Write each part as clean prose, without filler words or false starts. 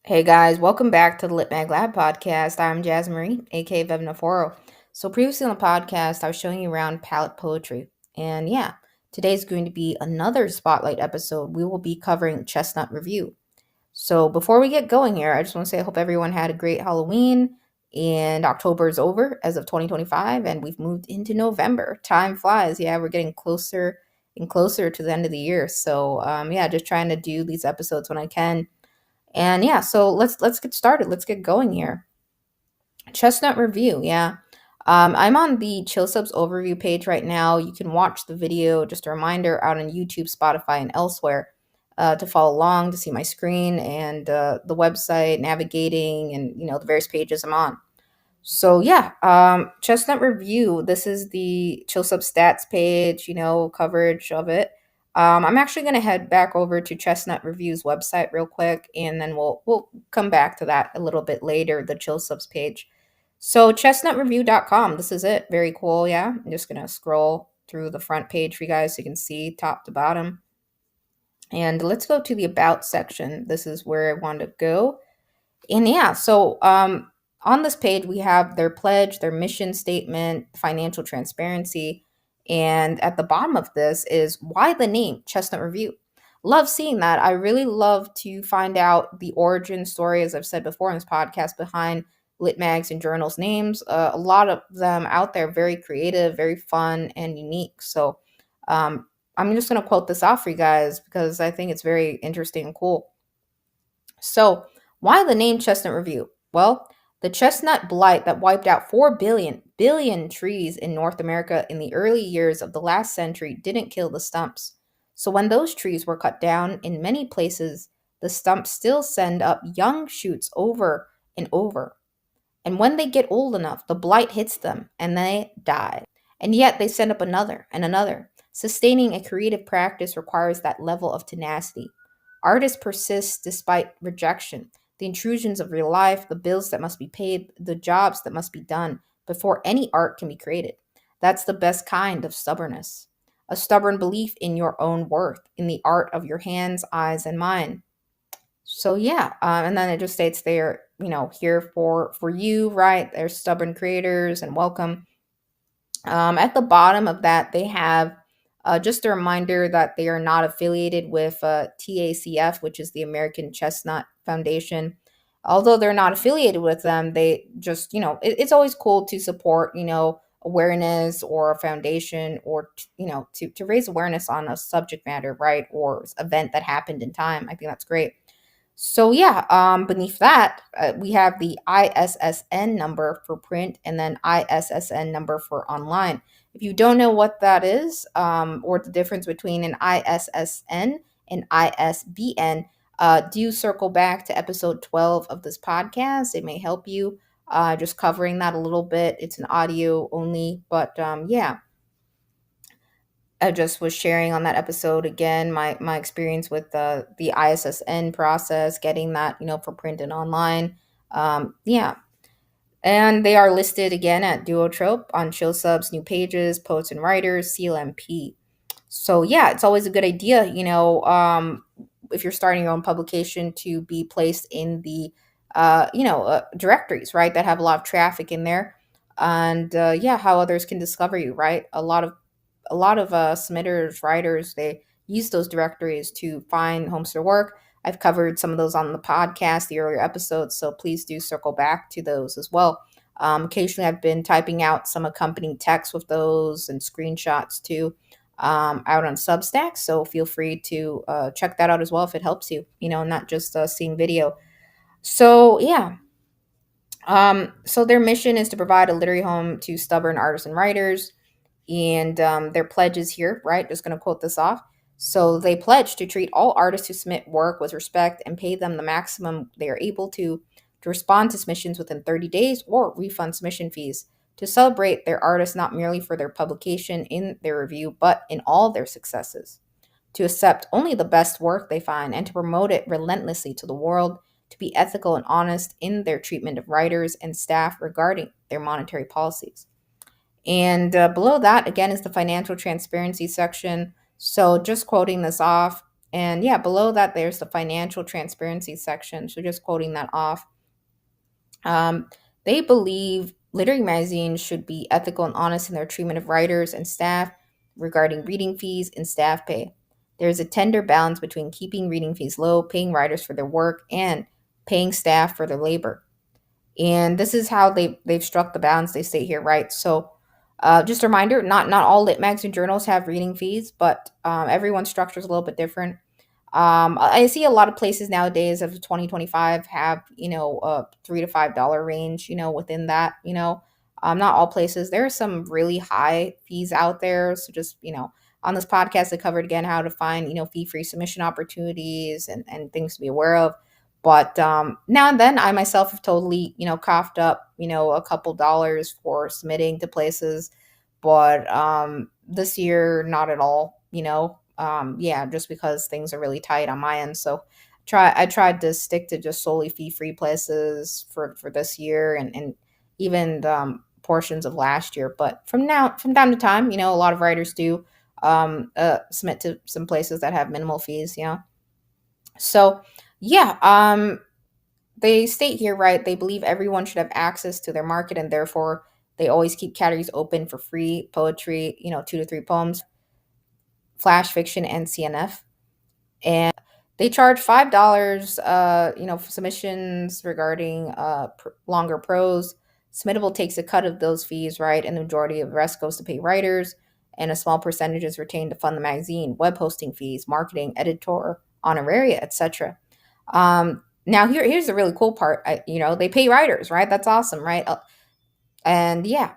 Hey guys, welcome back to the Lit Mag Lab podcast. I'm Marie, aka Vevna Forrow. So previously on the podcast, I was showing you around palette poetry. And yeah, today's going to be another spotlight episode. We will be covering Chestnut Review. So before we get going here, I just want to say I hope everyone had a great Halloween and October is over as of 2025 and we've moved into November. Time flies. Yeah, we're getting closer and closer to the end of the year. So yeah, just trying to do these episodes when I can, and yeah, so let's get started. Let's get going here. Chestnut review, yeah. I'm on the Chill Subs overview page right now. You can watch the video, just a reminder, out on YouTube, Spotify, and elsewhere to follow along, to see my screen and the website, navigating, and the various pages I'm on. So yeah, Chestnut Review. This is the Chill Sub Stats page, coverage of it. I'm actually gonna head back over to Chestnut Review's website real quick, and then we'll come back to that a little bit later. The Chill Subs page. So chestnutreview.com. This is it. Very cool. Yeah, I'm just gonna scroll through the front page for you guys so you can see top to bottom. And let's go to the About section. This is where I want to go. And yeah, so on this page, we have their pledge, their mission statement, financial transparency. And at the bottom of this is why the name Chestnut Review. Love seeing that. I really love to find out the origin story, as I've said before in this podcast, behind lit mags and journals names. A lot of them out there, very creative, very fun, and unique. So I'm just going to quote this off for you guys because I think it's very interesting and cool. So, why the name Chestnut Review? Well, the chestnut blight that wiped out 4 billion trees in North America in the early years of the last century didn't kill the stumps. So, when those trees were cut down, in many places, the stumps still send up young shoots over and over. And when they get old enough, the blight hits them and they die. And yet they send up another and another. Sustaining a creative practice requires that level of tenacity. Artists persist despite rejection, the intrusions of real life, the bills that must be paid, the jobs that must be done before any art can be created. That's the best kind of stubbornness. A stubborn belief in your own worth, in the art of your hands, eyes, and mind. So yeah, and then it just states they're here for you, right? They're stubborn creators and welcome. At the bottom of that, they have just a reminder that they are not affiliated with TACF, which is the American Chestnut Foundation. Although they're not affiliated with them, they just, it's always cool to support, awareness or a foundation or, to raise awareness on a subject matter, right? Or event that happened in time. I think that's great. So yeah, beneath that, we have the ISSN number for print and then ISSN number for online. If you don't know what that is, or the difference between an ISSN and ISBN, do circle back to episode 12 of this podcast. It may help you, just covering that a little bit. It's an audio only, but yeah. I just was sharing on that episode again my experience with the ISSN process, getting that for print and online. Yeah, and they are listed again at Duotrope on Chill Subs, New Pages, Poets and Writers, CLMP. So yeah, it's always a good idea, if you're starting your own publication, to be placed in the directories, right, that have a lot of traffic in there, and yeah, how others can discover you, right? A lot of submitters, writers, they use those directories to find homes for work. I've covered some of those on the podcast, the earlier episodes, so please do circle back to those as well. Occasionally, I've been typing out some accompanying text with those and screenshots too, out on Substack. So feel free to check that out as well if it helps you, not just seeing video. So yeah, so their mission is to provide a literary home to stubborn artists and writers, and their pledge is here, right? Just going to quote this off. So they pledge to treat all artists who submit work with respect and pay them the maximum they are able to respond to submissions within 30 days or refund submission fees, to celebrate their artists not merely for their publication in their review, but in all their successes, to accept only the best work they find and to promote it relentlessly to the world, to be ethical and honest in their treatment of writers and staff regarding their monetary policies. And below that, again, is the financial transparency section. So just quoting this off, And yeah, below that, there's the financial transparency section. So just quoting that off. Um, they believe literary magazines should be ethical and honest in their treatment of writers and staff regarding reading fees and staff pay. There's a tender balance between keeping reading fees low, paying writers for their work, and paying staff for their labor. And this is how they've struck the balance. They state here, right? So, just a reminder: not all lit magazine journals have reading fees, but everyone's structure is a little bit different. I see a lot of places nowadays of 2025 have, a $3 to $5 range, within that, not all places. There are some really high fees out there. So just, on this podcast, I covered again how to find, fee-free submission opportunities and things to be aware of. But now and then I myself have totally, coughed up, a couple dollars for submitting to places. But this year, not at all, yeah, just because things are really tight on my end. So I tried to stick to just solely fee free places for this year and even portions of last year. But from time to time, a lot of writers do submit to some places that have minimal fees. So yeah, they state here, right? They believe everyone should have access to their market, and therefore they always keep categories open for free poetry, 2 to 3 poems, flash fiction, and CNF. And they charge $5, for submissions regarding longer prose. Submittable takes a cut of those fees, right? And the majority of the rest goes to pay writers, and a small percentage is retained to fund the magazine, web hosting fees, marketing, editor, honoraria, etc. Now here's the really cool part. They pay writers, right? That's awesome, right? And yeah,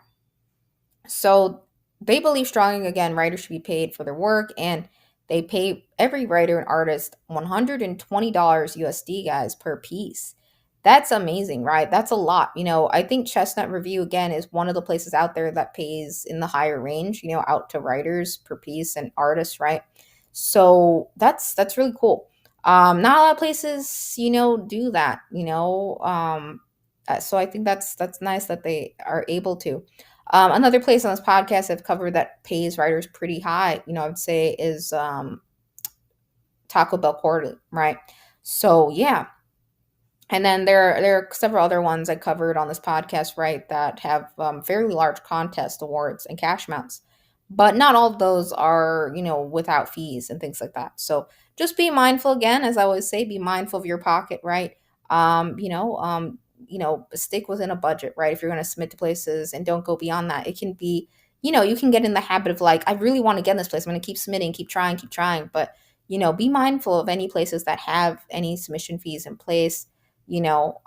so they believe strongly, again, writers should be paid for their work, and they pay every writer and artist $120 USD, guys, per piece. That's amazing, right? That's a lot. I think Chestnut Review, again, is one of the places out there that pays in the higher range, out to writers per piece and artists, right? So that's really cool. Not a lot of places, do that, so I think that's nice that they are able to. Another place on this podcast I've covered that pays writers pretty high, I would say is Taco Bell Quarterly, right? So yeah, and then there are several other ones I covered on this podcast, right, that have fairly large contest awards and cash amounts. But not all of those are, without fees and things like that. So just be mindful again, as I always say, be mindful of your pocket, right? Stick within a budget, right? If you're going to submit to places and don't go beyond that, it can be, you can get in the habit of like, I really want to get in this place. I'm going to keep submitting, keep trying. But, be mindful of any places that have any submission fees in place you know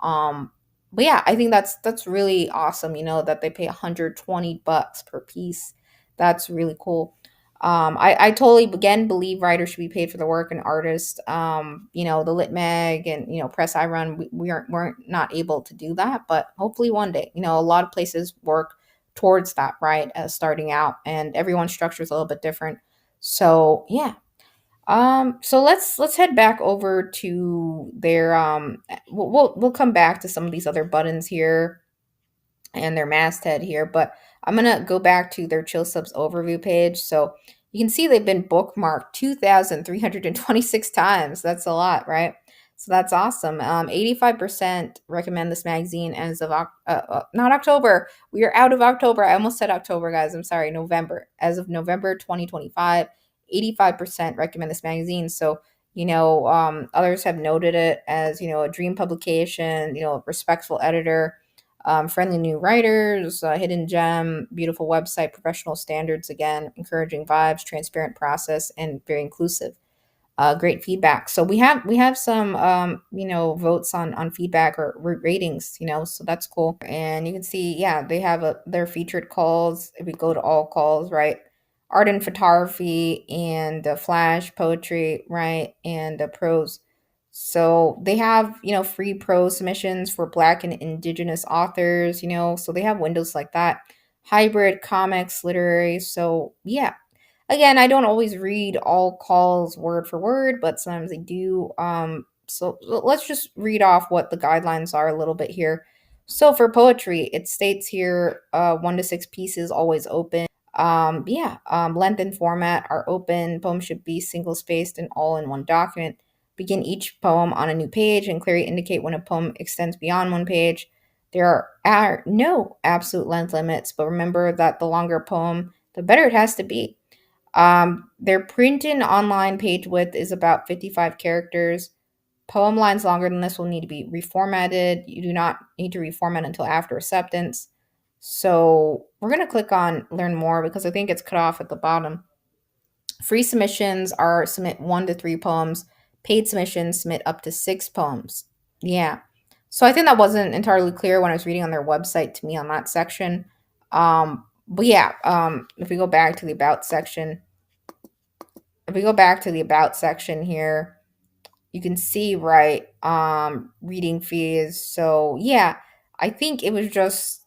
but yeah, I think that's really awesome, that they pay $120 per piece. That's really cool. I totally again believe writers should be paid for the work, and artists, the lit mag and press I run, weren't not able to do that, but hopefully one day, a lot of places work towards that, right, as starting out, and everyone's structure is a little bit different. So yeah, so let's head back over to their we'll come back to some of these other buttons here and their masthead here, but I'm gonna go back to their Chill Subs overview page. So you can see they've been bookmarked 2,326 times. That's a lot, right? So that's awesome. 85% recommend this magazine as of not October. We are out of October. I almost said October, guys. I'm sorry, November. As of November 2025, 85% recommend this magazine. So others have noted it as a dream publication. Respectful editor, friendly new writers, hidden gem, beautiful website, professional standards, again, encouraging vibes, transparent process, and very inclusive. Great feedback. So we have some votes on feedback or ratings, so that's cool. And you can see, yeah, they have their featured calls. If we go to all calls, right, art and photography, and flash poetry, right, and prose. So they have, free prose submissions for Black and Indigenous authors, so they have windows like that. Hybrid, comics, literary. So yeah, again, I don't always read all calls word for word, but sometimes I do. So let's just read off what the guidelines are a little bit here. So for poetry, it states here 1 to 6 pieces always open. Length and format are open. Poems should be single spaced and all in one document. Begin each poem on a new page and clearly indicate when a poem extends beyond one page. There are no absolute length limits, but remember that the longer a poem, the better it has to be. Their printed online page width is about 55 characters. Poem lines longer than this will need to be reformatted. You do not need to reformat until after acceptance. So we're going to click on learn more because I think it's cut off at the bottom. Free submissions are submit 1 to 3 poems. Paid submissions submit up to 6 poems. Yeah. So I think that wasn't entirely clear when I was reading on their website to me on that section. If we go back to the about section, here, you can see, right, reading fees. So yeah, I think it was just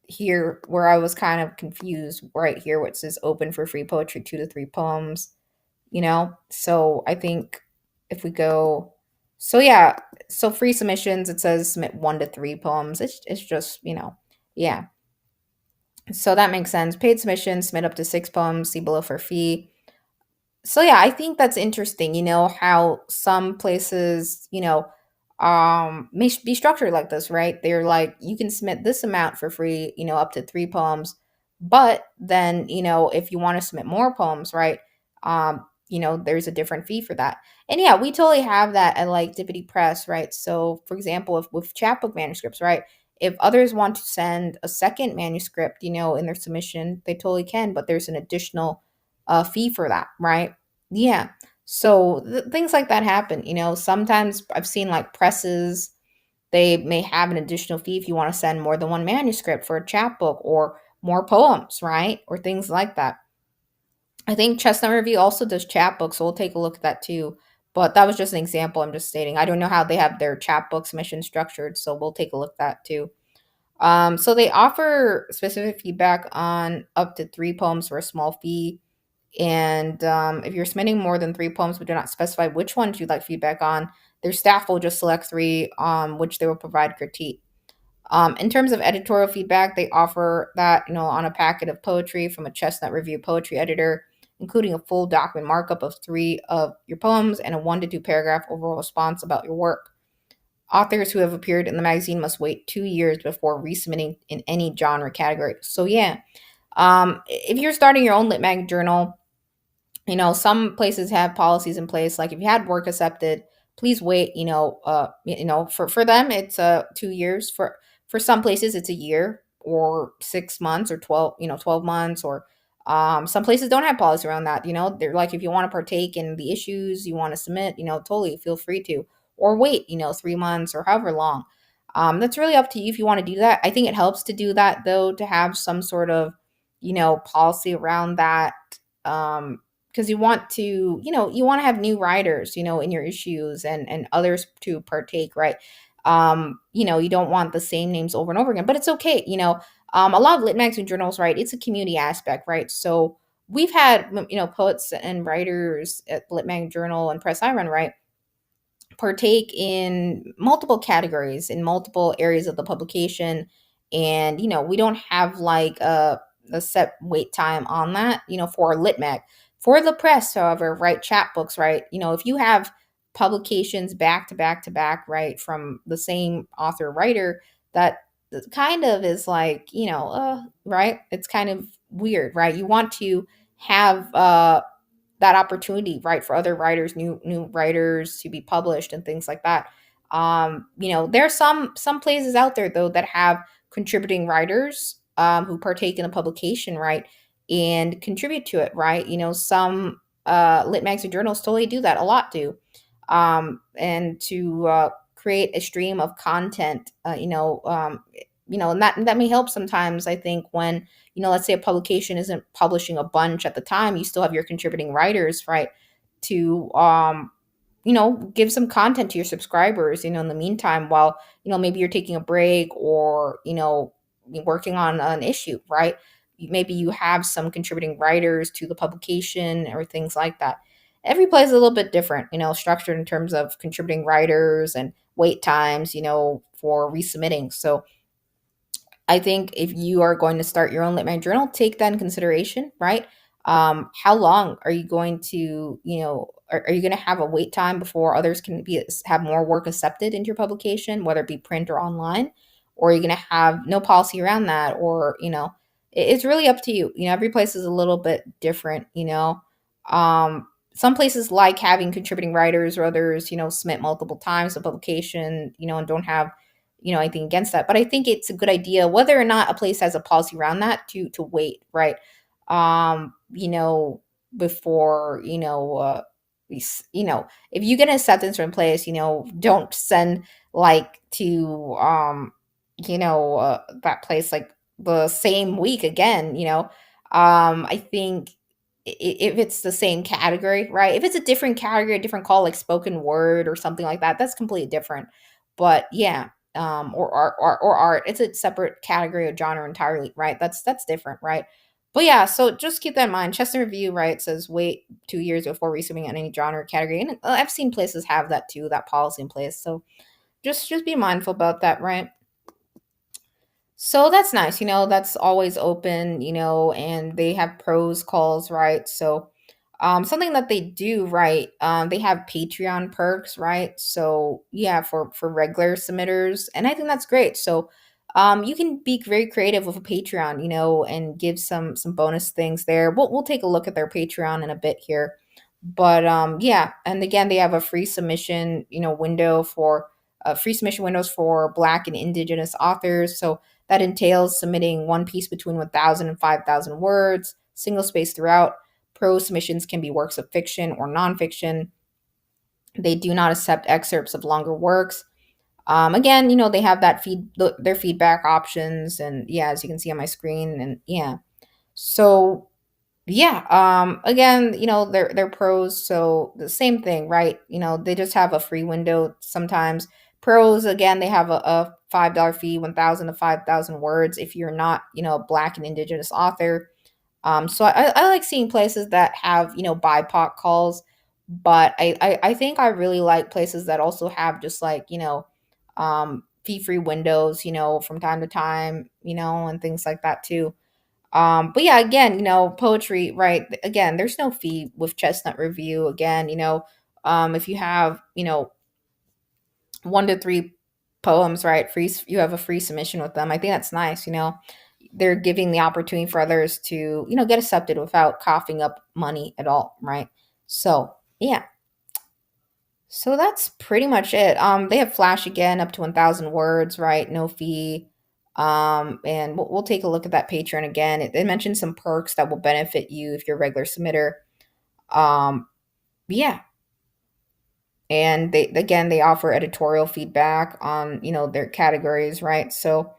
here where I was kind of confused, right here, where it says open for free poetry, 2 to 3 poems, So I think if we go, so yeah, so free submissions, it says submit 1 to 3 poems. It's just, yeah. So that makes sense. Paid submissions, submit up to 6 poems, see below for fee. So yeah, I think that's interesting, how some places, may be structured like this, right? They're like, you can submit this amount for free, up to 3 poems. But then, if you want to submit more poems, right? There's a different fee for that. And yeah, we totally have that at like Dippity Press, right? So for example, if with chapbook manuscripts, right? If others want to send a second manuscript, in their submission, they totally can, but there's an additional fee for that, right? Yeah. So things like that happen. Sometimes I've seen like presses, they may have an additional fee if you want to send more than one manuscript for a chapbook or more poems, right? Or things like that. I think Chestnut Review also does chapbooks, so we'll take a look at that too. But that was just an example I'm just stating. I don't know how they have their chapbook submission structured, so we'll take a look at that too. So they offer specific feedback on up to 3 poems for a small fee. And if you're submitting more than 3 poems but do not specify which ones you'd like feedback on, their staff will just select three, which they will provide critique. In terms of editorial feedback, they offer that, on a packet of poetry from a Chestnut Review poetry editor, including a full document markup of 3 of your poems and a 1 to 2 paragraph overall response about your work. Authors who have appeared in the magazine must wait 2 years before resubmitting in any genre category. So yeah, if you're starting your own lit mag journal, some places have policies in place. Like if you had work accepted, please wait. For them it's 2 years. For some places it's a year or 6 months or 12 months or some places don't have policy around that. They're like, if you want to partake in the issues you want to submit, totally feel free to, or wait 3 months or however long. That's really up to you if you want to do that. I think it helps to do that though, to have some sort of policy around that. Because you want to have new writers, in your issues and others to partake, right? You don't want the same names over and over again, but it's okay. A lot of lit magazine journals, right? It's a community aspect, right? So we've had, poets and writers at Lit Mag Journal and Press I Run, right, partake in multiple categories in multiple areas of the publication. And we don't have like a set wait time on that, for lit mag. For the press, however, right, chapbooks, right, if you have publications back to back to back, right, from the same author writer, that kind of is like, right, it's kind of weird, right? You want to have that opportunity, right, for other writers, new writers to be published and things like that. There are some places out there though that have contributing writers who partake in a publication, right, and contribute to it, right. Some lit magazine journals totally do that, a lot do, and to create a stream of content, and that may help sometimes. I think when, let's say a publication isn't publishing a bunch at the time, you still have your contributing writers, right, to give some content to your subscribers, in the meantime, while, maybe you're taking a break or, working on an issue, right? Maybe you have some contributing writers to the publication or things like that. Every place is a little bit different, structured in terms of contributing writers and wait times, for resubmitting. So I think if you are going to start your own Lit Mag journal, take that in consideration, right? How long are you going to, are you going to have a wait time before others can have more work accepted into your publication, whether it be print or online, or are you going to have no policy around that, or it's really up to you. Every place is a little bit different. Some places like having contributing writers, or others, submit multiple times a publication, and don't have anything against that. But I think it's a good idea, whether or not a place has a policy around that, to wait, right? Before if you get an acceptance from place, don't send like to that place like the same week again. I think if it's the same category, right? If it's a different category, a different call, like spoken word or something like that, that's completely different. But yeah, or art, it's a separate category of genre entirely, right? That's different, right? But yeah, so just keep that in mind. Chestnut Review, right, says wait 2 years before resubmitting on any genre category, and I've seen places have that too, that policy in place. So just be mindful about that, right? So that's nice, that's always open, and they have pros calls, right? So something that they do, right? They have Patreon perks, right? So yeah, for regular submitters, and I think that's great. So you can be very creative with a Patreon, and give some bonus things there. We'll take a look at their Patreon in a bit here. But yeah, and again, they have a free submission, window for free submission windows for Black and Indigenous authors. So that entails submitting one piece between 1,000 and 5,000 words, single space throughout. Prose submissions can be works of fiction or nonfiction. They do not accept excerpts of longer works. Again, they have their feedback options, and yeah, as you can see on my screen, and yeah. So yeah, again, they're pros, so the same thing, right? They just have a free window sometimes. Pros, again, they have a $5 fee, 1,000 to 5,000 words if you're not, a Black and Indigenous author. So I like seeing places that have, BIPOC calls, but I think I really like places that also have just like, fee-free windows, from time to time, and things like that too. But yeah, again, poetry, right? Again, there's no fee with Chestnut Review. Again, if you have, 1 to 3 poems, right? You have a free submission with them. I think that's nice. They're giving the opportunity for others to, get accepted without coughing up money at all, right? So yeah. So that's pretty much it. They have Flash again, up to 1,000 words, right? No fee. And we'll take a look at that Patreon again. They mentioned some perks that will benefit you if you're a regular submitter. Um, yeah. And they offer editorial feedback on, their categories, right? So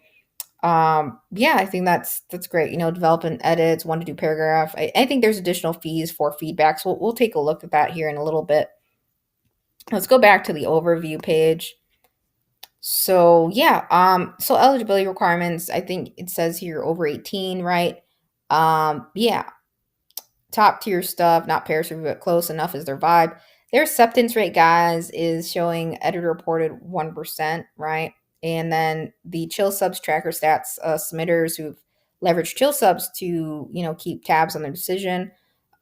yeah, I think that's great. Development edits, 1 to 2 paragraph. I think there's additional fees for feedback. So we'll take a look at that here in a little bit. Let's go back to the overview page. So yeah, so eligibility requirements, I think it says here over 18, right? Yeah, top tier stuff, not Paris review, but close enough is their vibe. Their acceptance rate, guys, is showing editor reported 1%, right? And then the chill subs tracker stats, submitters who've leveraged chill subs to, keep tabs on their decision,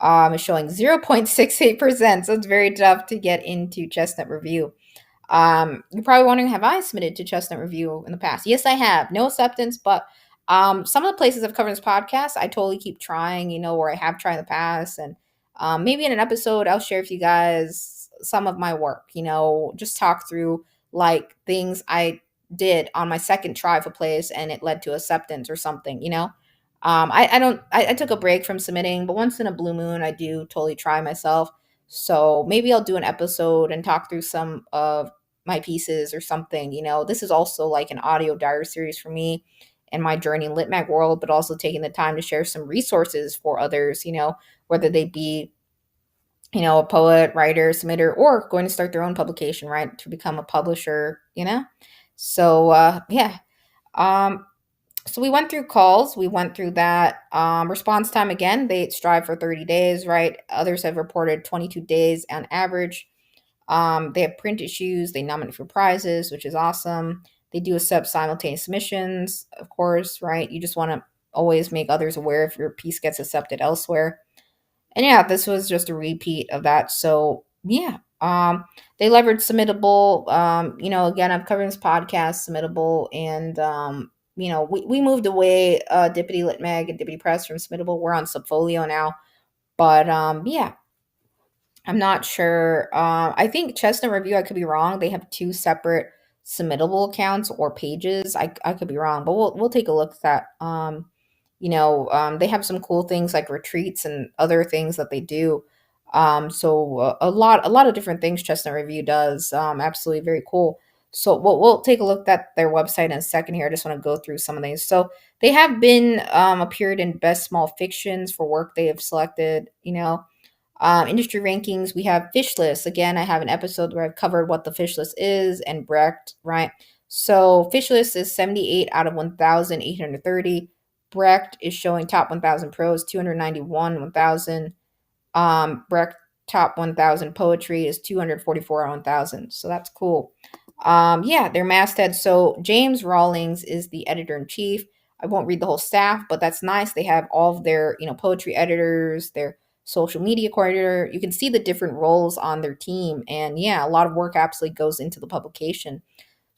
is showing 0.68%. So it's very tough to get into Chestnut Review. You're probably wondering, have I submitted to Chestnut Review in the past? Yes, I have. No acceptance, but some of the places I've covered in this podcast, I totally keep trying, or I have tried in the past. And maybe in an episode, I'll share with you guys some of my work, just talk through like things I did on my second try for place and it led to acceptance or something. I took a break from submitting, but once in a blue moon, I do totally try myself. So maybe I'll do an episode and talk through some of my pieces or something. This is also like an audio diary series for me and my journey in Lit Mag world, but also taking the time to share some resources for others, whether they be, a poet, writer, submitter, or going to start their own publication, right? To become a publisher. So, yeah. Um, so we went through calls, we went through that. Response time, again, they strive for 30 days, right? Others have reported 22 days on average. They have print issues. They nominate for prizes, which is awesome. They do accept simultaneous submissions, of course, right? You just want to always make others aware if your piece gets accepted elsewhere. And yeah, this was just a repeat of that. So yeah, they leverage Submittable. Again, I've covered this podcast, Submittable, and we moved away, Dippity Lit Mag and Dippity Press from Submittable. We're on Subfolio now, but yeah, I'm not sure. I think Chestnut Review, I could be wrong. They have two separate submittable accounts or pages. I could be wrong, but we'll take a look at that. They have some cool things like retreats and other things that they do. A lot of different things Chestnut Review does. Absolutely very cool. So we'll take a look at their website in a second here. I just want to go through some of these. So they have been appeared in Best Small Fictions for work they have selected. Industry rankings, we have fish lists. Again, I have an episode where I've covered what the fish list is and Brecht, right? So fish list is 78 out of 1,830. Brecht is showing top 1,000 prose, 291, 1,000. Brecht top 1,000 poetry is 244 on 1,000. So that's cool. Yeah, their masthead. So James Rawlings is the editor in chief. I won't read the whole staff, but that's nice. They have all of their, poetry editors, their social media coordinator. You can see the different roles on their team. And yeah, a lot of work absolutely goes into the publication.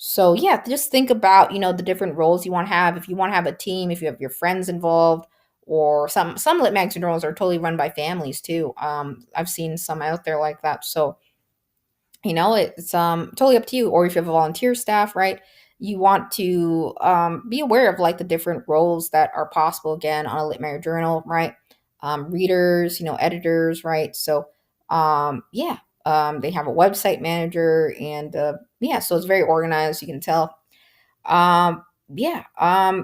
So yeah, just think about, the different roles you want to have. If you want to have a team, if you have your friends involved, or some lit magazine journals are totally run by families too. I've seen some out there like that. So it's totally up to you. Or if you have a volunteer staff, right, you want to be aware of like the different roles that are possible again on a lit mag journal, right? Readers, editors, right? So yeah, they have a website manager, and yeah, so it's very organized, you can tell. Yeah.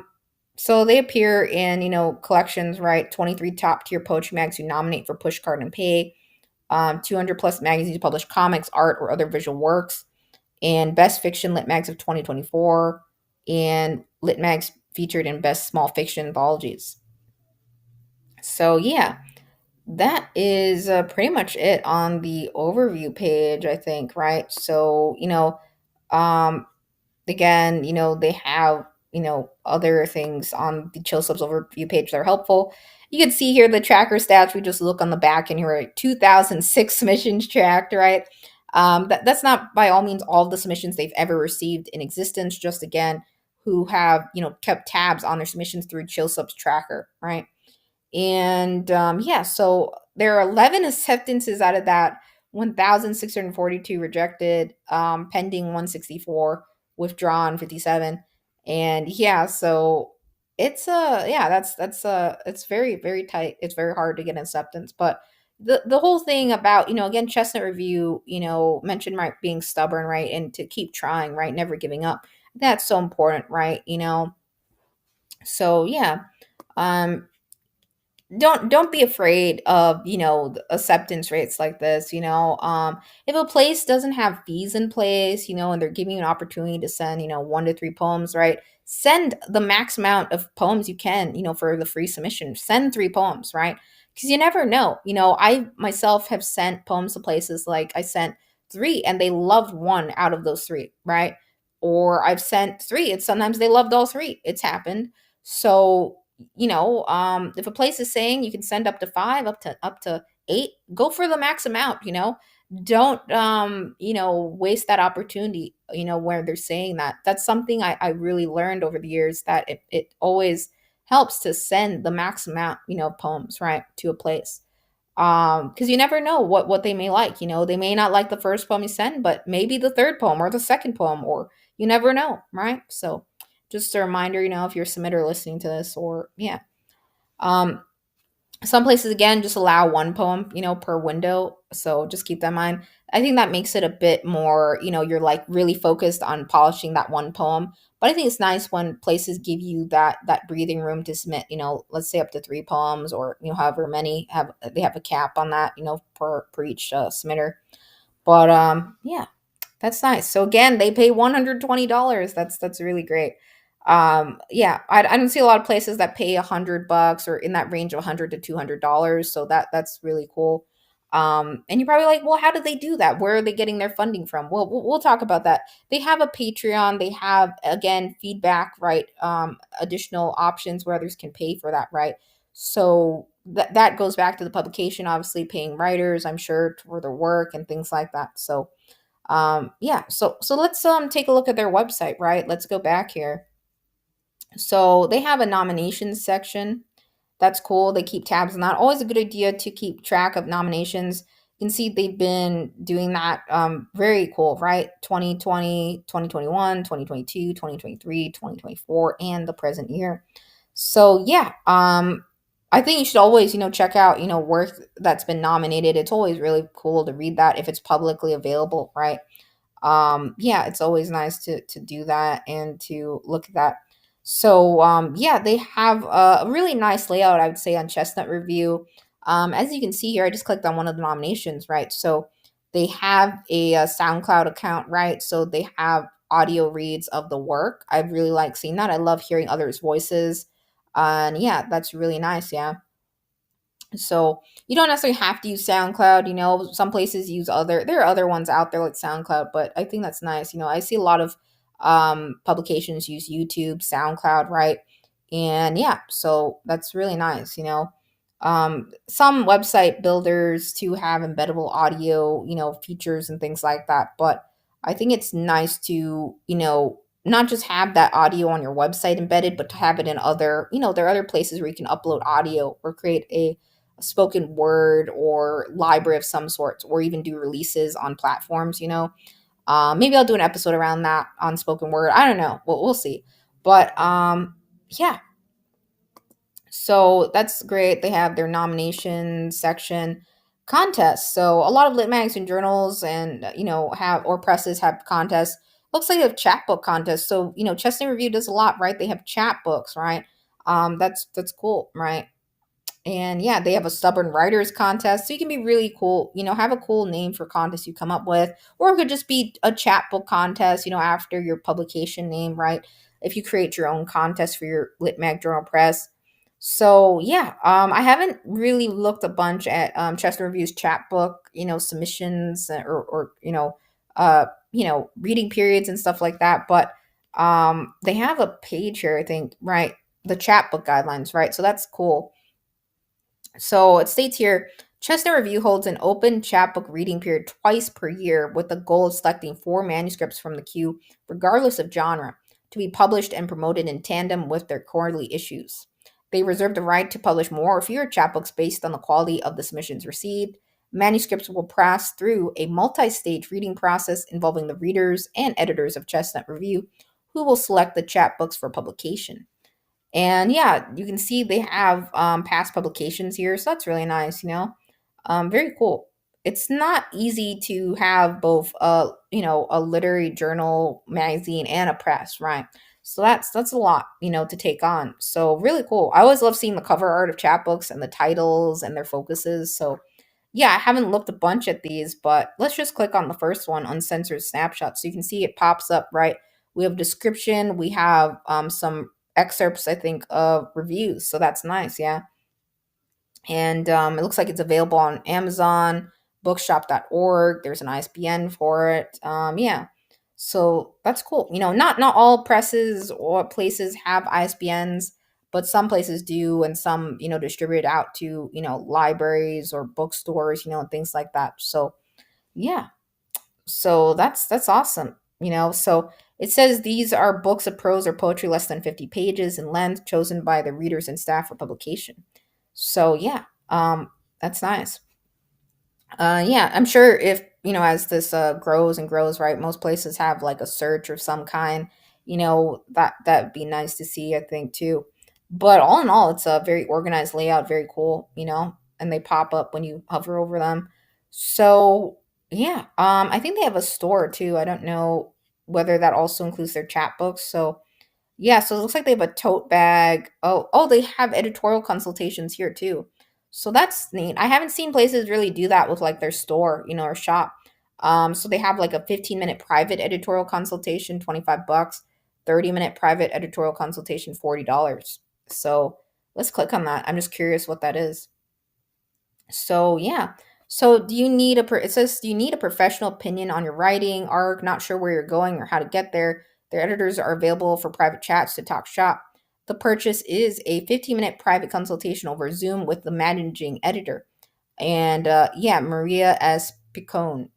So they appear in, collections, right? 23 top tier poetry mags who nominate for Pushcart and Pay. 200 plus magazines publish comics, art, or other visual works, and Best Fiction Lit Mags of 2024, and Lit Mags featured in Best Small Fiction Anthologies. So yeah, that is pretty much it on the overview page, I think, right? So, um, again, they have, other things on the Chill Subs overview page that are helpful. You can see here the tracker stats. We just look on the back and here are 2006 submissions tracked, right? That's not by all means all of the submissions they've ever received in existence, just again, who have, kept tabs on their submissions through Chill Subs tracker, right? And yeah, so there are 11 acceptances out of that, 1,642 rejected, pending 164, withdrawn 57. And yeah, so it's very, very tight. It's very hard to get acceptance. But the whole thing about, again, Chestnut Review, mentioned, right, being stubborn, right, and to keep trying, right, never giving up. That's so important, right? So yeah. Um, don't be afraid of the acceptance rates like this. If a place doesn't have fees in place, and they're giving you an opportunity to send 1 to 3 poems, right, send the max amount of poems you can, for the free submission. Send 3 poems, right, because you never know. I myself have sent poems to places, like I sent 3 and they loved 1 out of those 3, right? Or I've sent 3 and sometimes they loved all 3. It's happened. So if a place is saying you can send up to 5, up to 8, go for the max amount. Don't waste that opportunity, where they're saying that. That's something I really learned over the years, that it always helps to send the max amount, of poems, right, to a place. Because you never know what they may like. They may not like the first poem you send, but maybe the third poem or the second poem, or you never know, right? So just a reminder, if you're a submitter listening to this, or yeah. Um, some places again just allow 1 poem, per window. So just keep that in mind. I think that makes it a bit more, you're like really focused on polishing that 1 poem. But I think it's nice when places give you that breathing room to submit, let's say up to 3 poems, or however many they have a cap on that, per each submitter. But yeah, that's nice. So again, they pay $120. That's really great. Yeah, I don't see a lot of places that pay $100 or in that range of $100 to $200. So that's really cool. And you're probably like, well, how do they do that? Where are they getting their funding from? Well, we'll talk about that. They have a Patreon. They have, again, feedback, right? Additional options where others can pay for that, right? So that goes back to the publication, obviously paying writers, I'm sure, for their work and things like that. So yeah, so let's take a look at their website, right? Let's go back here. So they have a nominations section. That's cool. They keep tabs on that. Always a good idea to keep track of nominations. You can see they've been doing that. Very cool, right? 2020, 2021, 2022, 2023, 2024, and the present year. So yeah, I think you should always, check out, work that's been nominated. It's always really cool to read that if it's publicly available, right? Yeah, it's always nice to do that and to look at that. So yeah, they have a really nice layout, I would say, on Chestnut Review. As you can see here, I just clicked on one of the nominations, right? So they have a SoundCloud account, right? So they have audio reads of the work. I really like seeing that. I love hearing others' voices. And yeah, that's really nice. Yeah. So you don't necessarily have to use SoundCloud. Some places use there are other ones out there like SoundCloud, but I think that's nice. I see a lot of publications use YouTube, SoundCloud, right? And yeah, so that's really nice. Some website builders too have embeddable audio, features and things like that. But I think it's nice to, not just have that audio on your website embedded, but to have it in other, there are other places where you can upload audio or create a spoken word or library of some sorts, or even do releases on platforms. Maybe I'll do an episode around that on spoken word. I don't know. We'll see. But yeah, so that's great. They have their nomination section, contests. So a lot of lit mags and journals and have, or presses have contests. Looks like they have chapbook contests. So Chestnut Review does a lot, right? They have chapbooks, right? That's cool, right? And yeah, they have a stubborn writers contest. So you can be really cool, have a cool name for contest you come up with. Or it could just be a chapbook contest, after your publication name, right? If you create your own contest for your Lit Mag Journal Press. So yeah, I haven't really looked a bunch at Chester Review's chapbook, submissions or reading periods and stuff like that. But they have a page here, I think, right? The chapbook guidelines, right? So that's cool. So it states here, Chestnut Review holds an open chapbook reading period twice per year with the goal of selecting 4 manuscripts from the queue, regardless of genre, to be published and promoted in tandem with their quarterly issues. They reserve the right to publish more or fewer chapbooks based on the quality of the submissions received. Manuscripts will pass through a multi-stage reading process involving the readers and editors of Chestnut Review, who will select the chapbooks for publication. And yeah, you can see they have past publications here, so that's really nice, very cool. It's not easy to have both a literary journal, magazine, and a press, right? So that's a lot, to take on. So really cool. I always love seeing the cover art of chapbooks and the titles and their focuses. So yeah, I haven't looked a bunch at these, but let's just click on the first one, uncensored snapshot. So you can see it pops up, right? We have description, we have some excerpts, I think, of reviews. So that's nice, yeah. And it looks like it's available on Amazon, bookshop.org. There's an ISBN for it. Yeah. So that's cool. Not all presses or places have ISBNs, but some places do, and some, distribute it out to, libraries or bookstores, and things like that. So yeah. So that's awesome. So it says these are books of prose or poetry less than 50 pages in length, chosen by the readers and staff for publication. So yeah, that's nice. Yeah, I'm sure if as this grows and grows, right? Most places have like a search of some kind. That'd be nice to see, I think, too. But all in all, it's a very organized layout, very cool. And they pop up when you hover over them. So yeah, I think they have a store too. I don't know whether that also includes their chapbooks. So yeah, so it looks like they have a tote bag. Oh, they have editorial consultations here too. So that's neat. I haven't seen places really do that with like their store, or shop. So they have like a 15-minute private editorial consultation, 25 bucks, 30-minute private editorial consultation, $40. So let's click on that. I'm just curious what that is. So yeah. So, do you need it says, do you need a professional opinion on your writing, arc, not sure where you're going or how to get there? Their editors are available for private chats to talk shop. The purchase is a 15-minute private consultation over Zoom with the managing editor. And yeah, Maria S. Picone.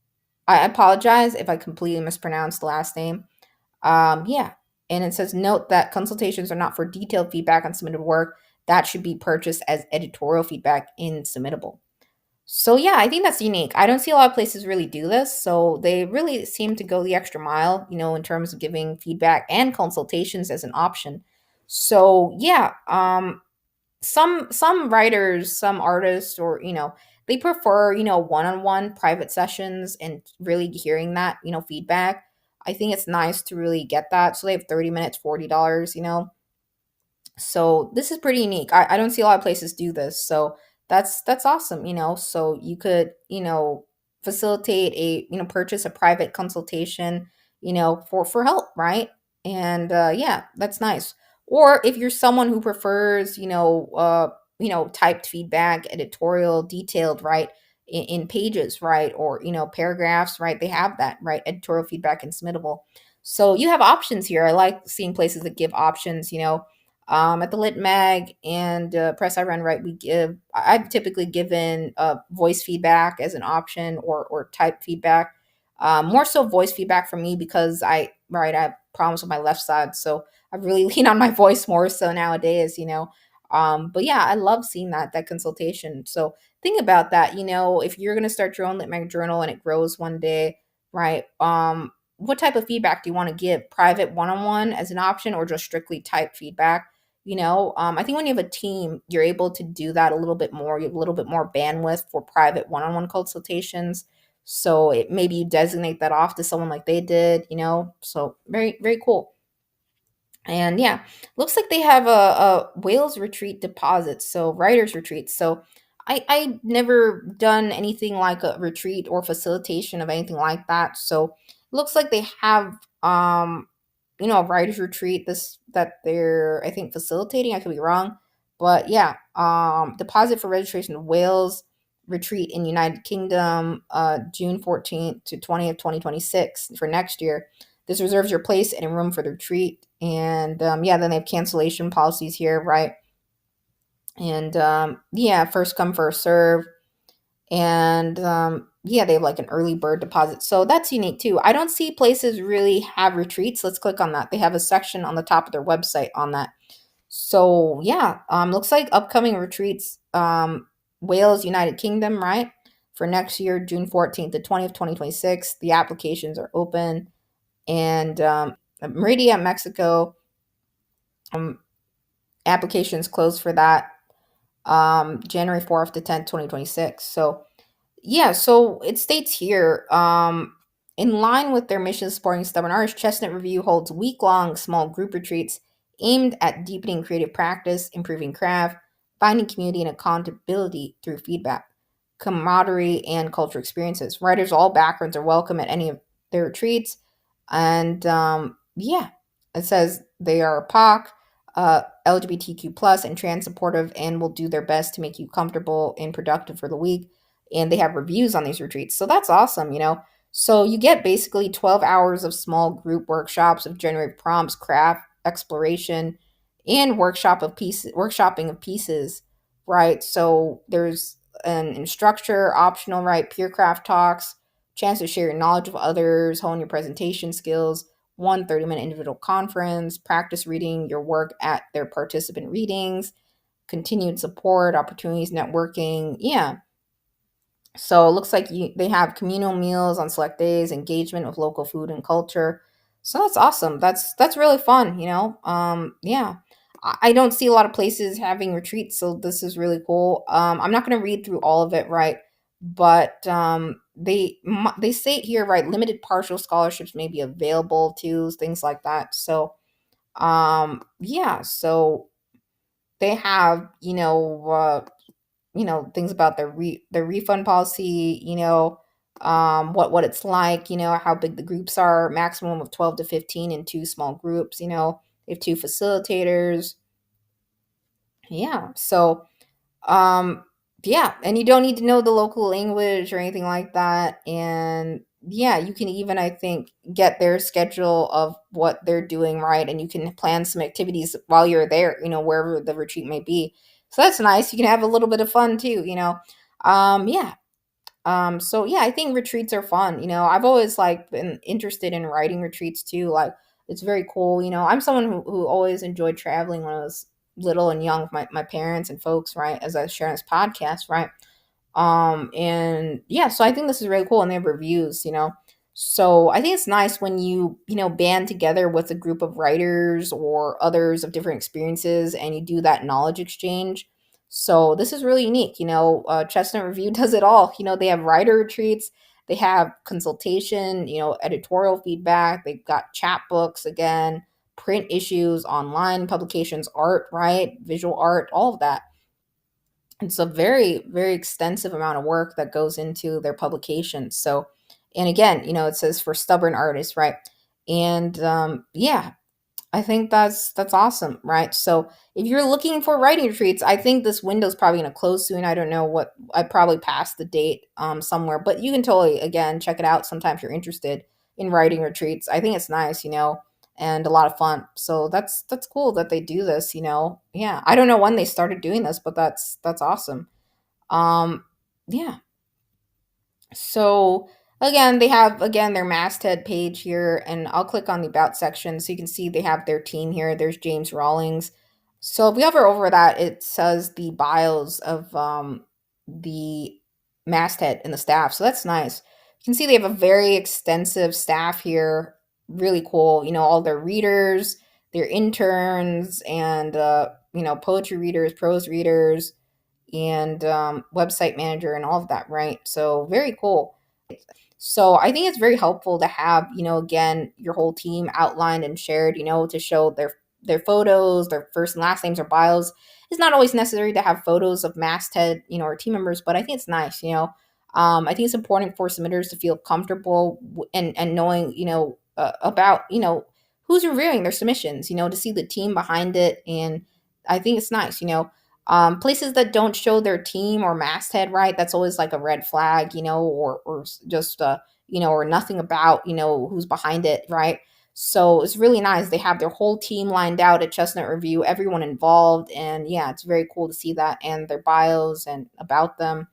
I apologize if I completely mispronounced the last name. Yeah. And it says, note that consultations are not for detailed feedback on submitted work. That should be purchased as editorial feedback in submittable. So yeah, I think that's unique. I don't see a lot of places really do this. So they really seem to go the extra mile, in terms of giving feedback and consultations as an option. So yeah, some writers, some artists, or they prefer one-on-one private sessions and really hearing that feedback. I think it's nice to really get that. So they have 30 minutes, $40. So this is pretty unique. I don't see a lot of places do this. So that's awesome, So you could, facilitate purchase a private consultation, for help, right? And yeah, that's nice. Or if you're someone who prefers, typed feedback, editorial, detailed, right? In pages, right? Or, paragraphs, right? They have that, right? Editorial feedback and submittable. So you have options here. I like seeing places that give options, at the Lit Mag and Press I Run, right, I've typically given voice feedback as an option, or type feedback. More so voice feedback for me because I have problems with my left side, so I really lean on my voice more so nowadays, But yeah, I love seeing that consultation. So think about that, if you're gonna start your own Lit Mag journal and it grows one day, right? What type of feedback do you want to give? Private one-on-one as an option, or just strictly type feedback? I think when you have a team, you're able to do that a little bit more. You have a little bit more bandwidth for private one-on-one consultations. So maybe you designate that off to someone like they did, So very, very cool. And yeah, looks like they have a Wales retreat deposit, so writers retreats. So I never done anything like a retreat or facilitation of anything like that. So it looks like they have a writers retreat this that they're, I think, facilitating. I could be wrong, but yeah, deposit for registration of Wales retreat in United Kingdom, June 14th to 20th, 2026 for next year. This reserves your place and a room for the retreat. And yeah, then they have cancellation policies here, right? And yeah, first come, first serve. And yeah, they have like an early bird deposit. So that's unique too. I don't see places really have retreats. Let's click on that. They have a section on the top of their website on that. So yeah, looks like upcoming retreats, Wales, United Kingdom, right? For next year, June 14th to 20th, 2026. The applications are open. And Meridia, Mexico, um, applications closed for that, January 4th to 10th, 2026. So yeah, so it states here, in line with their mission of supporting stubborn artists, Chestnut Review holds week-long small group retreats aimed at deepening creative practice, improving craft, finding community and accountability through feedback, camaraderie, and cultural experiences. Writers of all backgrounds are welcome at any of their retreats. And yeah, it says they are POC, LGBTQ plus, and trans supportive, and will do their best to make you comfortable and productive for the week. And they have reviews on these retreats, so that's awesome. So you get basically 12 hours of small group workshops of generative prompts, craft exploration, and workshopping of pieces, right? So there's an instructor optional, right? Peer craft talks, chance to share your knowledge of others, hone your presentation skills, one 30-minute individual conference, practice reading your work at their participant readings, continued support, opportunities, networking. Yeah. So it looks like they have communal meals on select days, engagement with local food and culture. So that's awesome. That's really fun, Yeah. I don't see a lot of places having retreats, so this is really cool. I'm not going to read through all of it, right? But they say here, right, limited partial scholarships may be available too, things like that. So yeah, so they have, things about their refund policy, what it's like, how big the groups are, maximum of 12 to 15 in two small groups, they have two facilitators. Yeah. So Yeah, and you don't need to know the local language or anything like that. And yeah, you can even, I think, get their schedule of what they're doing, right? And you can plan some activities while you're there, wherever the retreat may be. So that's nice. You can have a little bit of fun too. Yeah. So yeah, I think retreats are fun. I've always like been interested in writing retreats too. Like it's very cool. I'm someone who always enjoyed traveling when I was little and young with my parents and folks, right? As I share in this podcast, right? And yeah, so I think this is really cool, and they have reviews. So I think it's nice when you band together with a group of writers or others of different experiences and you do that knowledge exchange. So this is really unique. Chestnut Review does it all. They have writer retreats, they have consultation, editorial feedback, they've got chapbooks again, print issues, online publications, art, right? Visual art, all of that. It's a very, very extensive amount of work that goes into their publications. So, and again, it says for stubborn artists, right? And yeah, I think that's awesome, right? So if you're looking for writing retreats, I think this window's probably gonna close soon. I don't know what, I probably passed the date somewhere, but you can totally again check it out sometime if you're interested in writing retreats. I think it's nice, and a lot of fun. So that's cool that they do this. Yeah. I don't know when they started doing this, but that's awesome. Um yeah. So again, they have again their masthead page here, and I'll click on the about section so you can see they have their team here. There's James Rawlings. So if we hover over that, it says the bios of the masthead and the staff. So that's nice. You can see they have a very extensive staff here. Really cool. All their readers, their interns, and poetry readers, prose readers, and website manager and all of that, right? So very cool. So I think it's very helpful to have, again, your whole team outlined and shared, to show their photos, their first and last names or bios. It's not always necessary to have photos of masthead, or team members, but I think it's nice. I think it's important for submitters to feel comfortable and knowing, about, who's reviewing their submissions, to see the team behind it. And I think it's nice. Places that don't show their team or masthead, right? That's always like a red flag, or just or nothing about who's behind it, right? So it's really nice. They have their whole team lined out at Chestnut Review, everyone involved, and yeah, it's very cool to see that, and their bios and about them.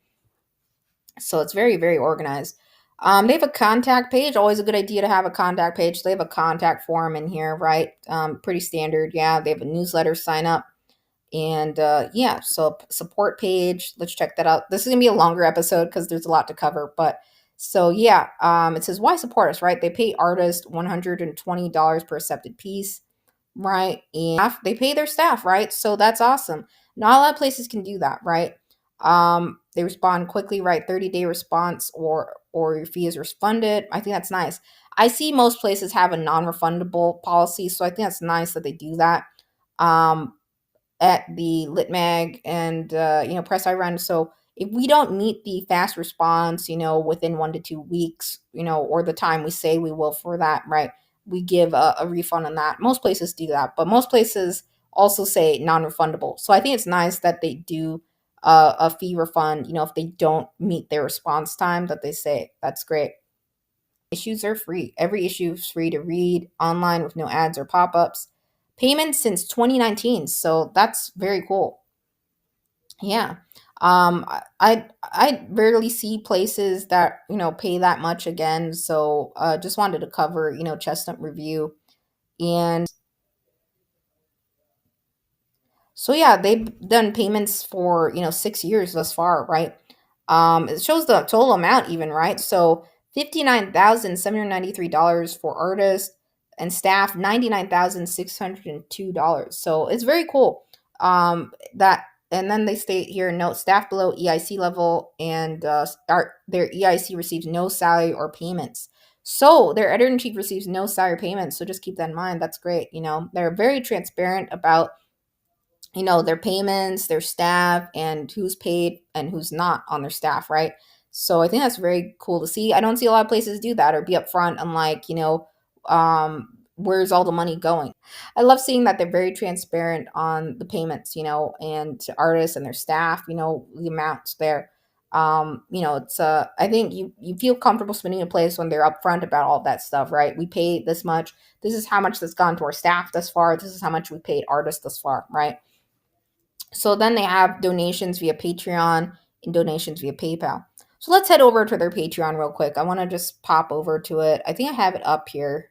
So it's very, very organized. They have a contact page. Always a good idea to have a contact page. They have a contact form in here, right? Pretty standard. Yeah, they have a newsletter sign up. And yeah, so support page. Let's check that out. This is gonna be a longer episode because there's a lot to cover. But so yeah, it says why support us, right? They pay artists $120 per accepted piece, right? And they pay their staff, right? So that's awesome. Not a lot of places can do that, right? They respond quickly, right? 30-day response, or your fee is refunded. I think that's nice. I see most places have a non-refundable policy, so I think that's nice that they do that. Um, at the Lit Mag and Press I Run. So if we don't meet the fast response, within 1 to 2 weeks, or the time we say we will for that, right? We give a refund on that. Most places do that, but most places also say non-refundable. So I think it's nice that they do a fee refund. If they don't meet their response time, that they say that's great. Issues are free. Every issue is free to read online with no ads or pop-ups. Payments since 2019, so that's very cool. Yeah. I rarely see places that pay that much again, so just wanted to cover Chestnut Review. And so yeah, they've done payments for 6 years thus far, right? It shows the total amount even, right? So $59,793 for artists and staff, $99,602. So it's very cool. That, and then they state here, note staff below EIC level, and their EIC receives no salary or payments. So their editor in chief receives no salary payments. So just keep that in mind. That's great. They're very transparent about their payments, their staff, and who's paid and who's not on their staff, right? So I think that's very cool to see. I don't see a lot of places do that or be upfront and like, where's all the money going? I love seeing that they're very transparent on the payments, and to artists and their staff, the amounts there. It's I think you feel comfortable spending a place when they're upfront about all that stuff, right? We pay this much. This is how much that's gone to our staff thus far. This is how much we paid artists thus far, right? So then they have donations via Patreon and donations via PayPal. So let's head over to their Patreon real quick. I want to just pop over to it. I think I have it up here.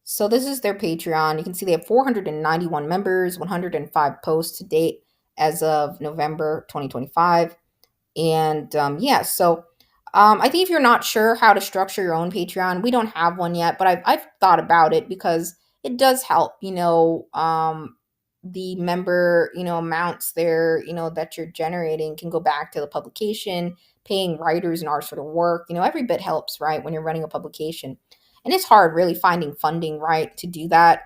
So this is their Patreon. You can see they have 491 members, 105 posts to date as of November 2025. And yeah, so I think if you're not sure how to structure your own Patreon, we don't have one yet, but I've thought about it because it does help, the member, amounts there, that you're generating can go back to the publication, paying writers and artists for the work. Every bit helps, right, when you're running a publication. And it's hard really finding funding, right, to do that.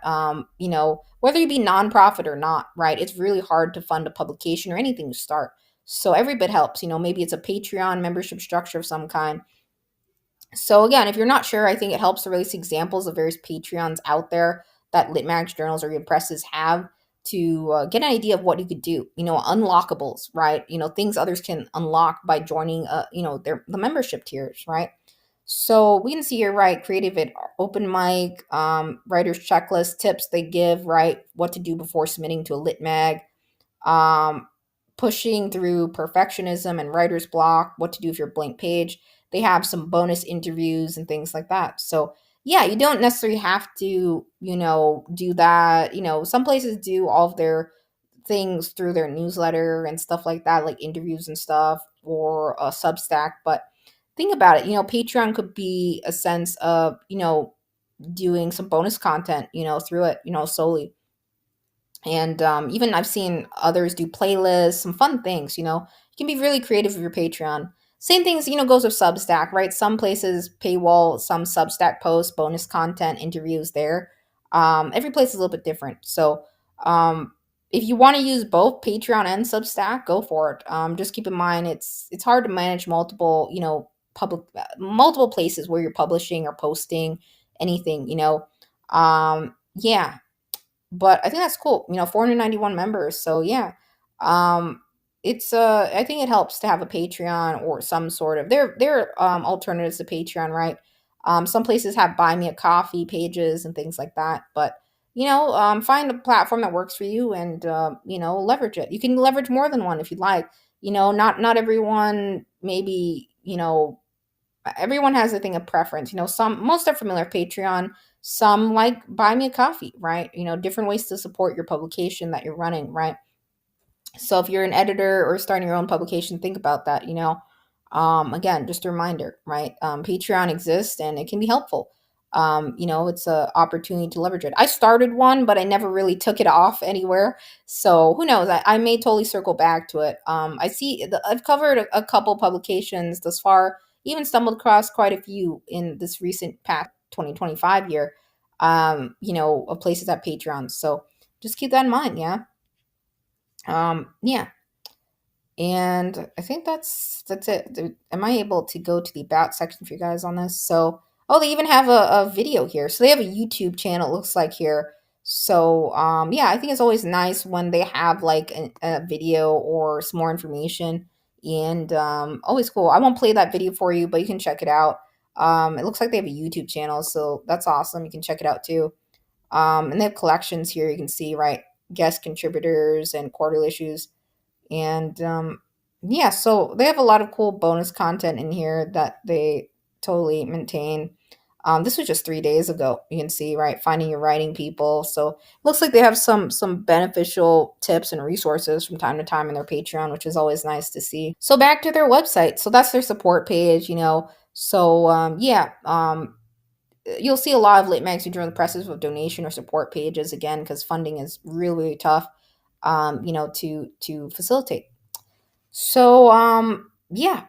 Whether you be nonprofit or not, right, it's really hard to fund a publication or anything to start. So every bit helps. Maybe it's a Patreon membership structure of some kind. So again, if you're not sure, I think it helps to release examples of various Patreons out there that lit mags, journals, or your presses have to get an idea of what you could do. Unlockables, right? Things others can unlock by joining, the membership tiers, right? So we can see here, right, creative at open mic, writer's checklist, tips they give, right, what to do before submitting to a lit mag, um, pushing through perfectionism and writer's block, what to do if you're a blank page. They have some bonus interviews and things like that. So, yeah, you don't necessarily have to, do that. Some places do all of their things through their newsletter and stuff like that, like interviews and stuff, or a Substack. But think about it, Patreon could be a sense of, doing some bonus content, through it, solely. And even I've seen others do playlists, some fun things, You can be really creative with your Patreon. Same things, goes with Substack, right? Some places paywall, some Substack posts, bonus content, interviews there. Every place is a little bit different. So um, if you want to use both Patreon and Substack, go for it. Just keep in mind it's hard to manage multiple, multiple places where you're publishing or posting anything, Yeah, but I think that's cool. 491 members. So yeah, um, it's I think it helps to have a Patreon or some sort of there alternatives to Patreon, right? Some places have buy me a coffee pages and things like that, but find a platform that works for you and leverage it. You can leverage more than one if you'd like. Not everyone maybe everyone has a thing of preference. Some most are familiar with Patreon. Some like buy me a coffee, right? Different ways to support your publication that you're running, right? So if you're an editor or starting your own publication, think about that. Again, just a reminder, right? Patreon exists and it can be helpful. It's a opportunity to leverage it. I started one, but I never really took it off anywhere. So who knows? I may totally circle back to it. I've covered a couple publications thus far, even stumbled across quite a few in this recent past 2025 year, of places at Patreon. So just keep that in mind. Yeah. Yeah. And I think that's it. Am I able to go to the about section for you guys on this? So, oh, they even have a video here. So they have a YouTube channel, it looks like here. So, yeah, I think it's always nice when they have like a video or some more information. And always cool. I won't play that video for you, but you can check it out. It looks like they have a YouTube channel, so that's awesome. You can check it out too. And they have collections here. You can see, right, guest contributors and quarterly issues. And yeah, so they have a lot of cool bonus content in here that they totally maintain. This was just 3 days ago. You can see, right, finding your writing people. So it looks like they have some beneficial tips and resources from time to time in their Patreon, which is always nice to see. So back to their website. So that's their support page. So yeah, you'll see a lot of lit magazine journal presses with donation or support pages again because funding is really, really tough. To facilitate. So yeah,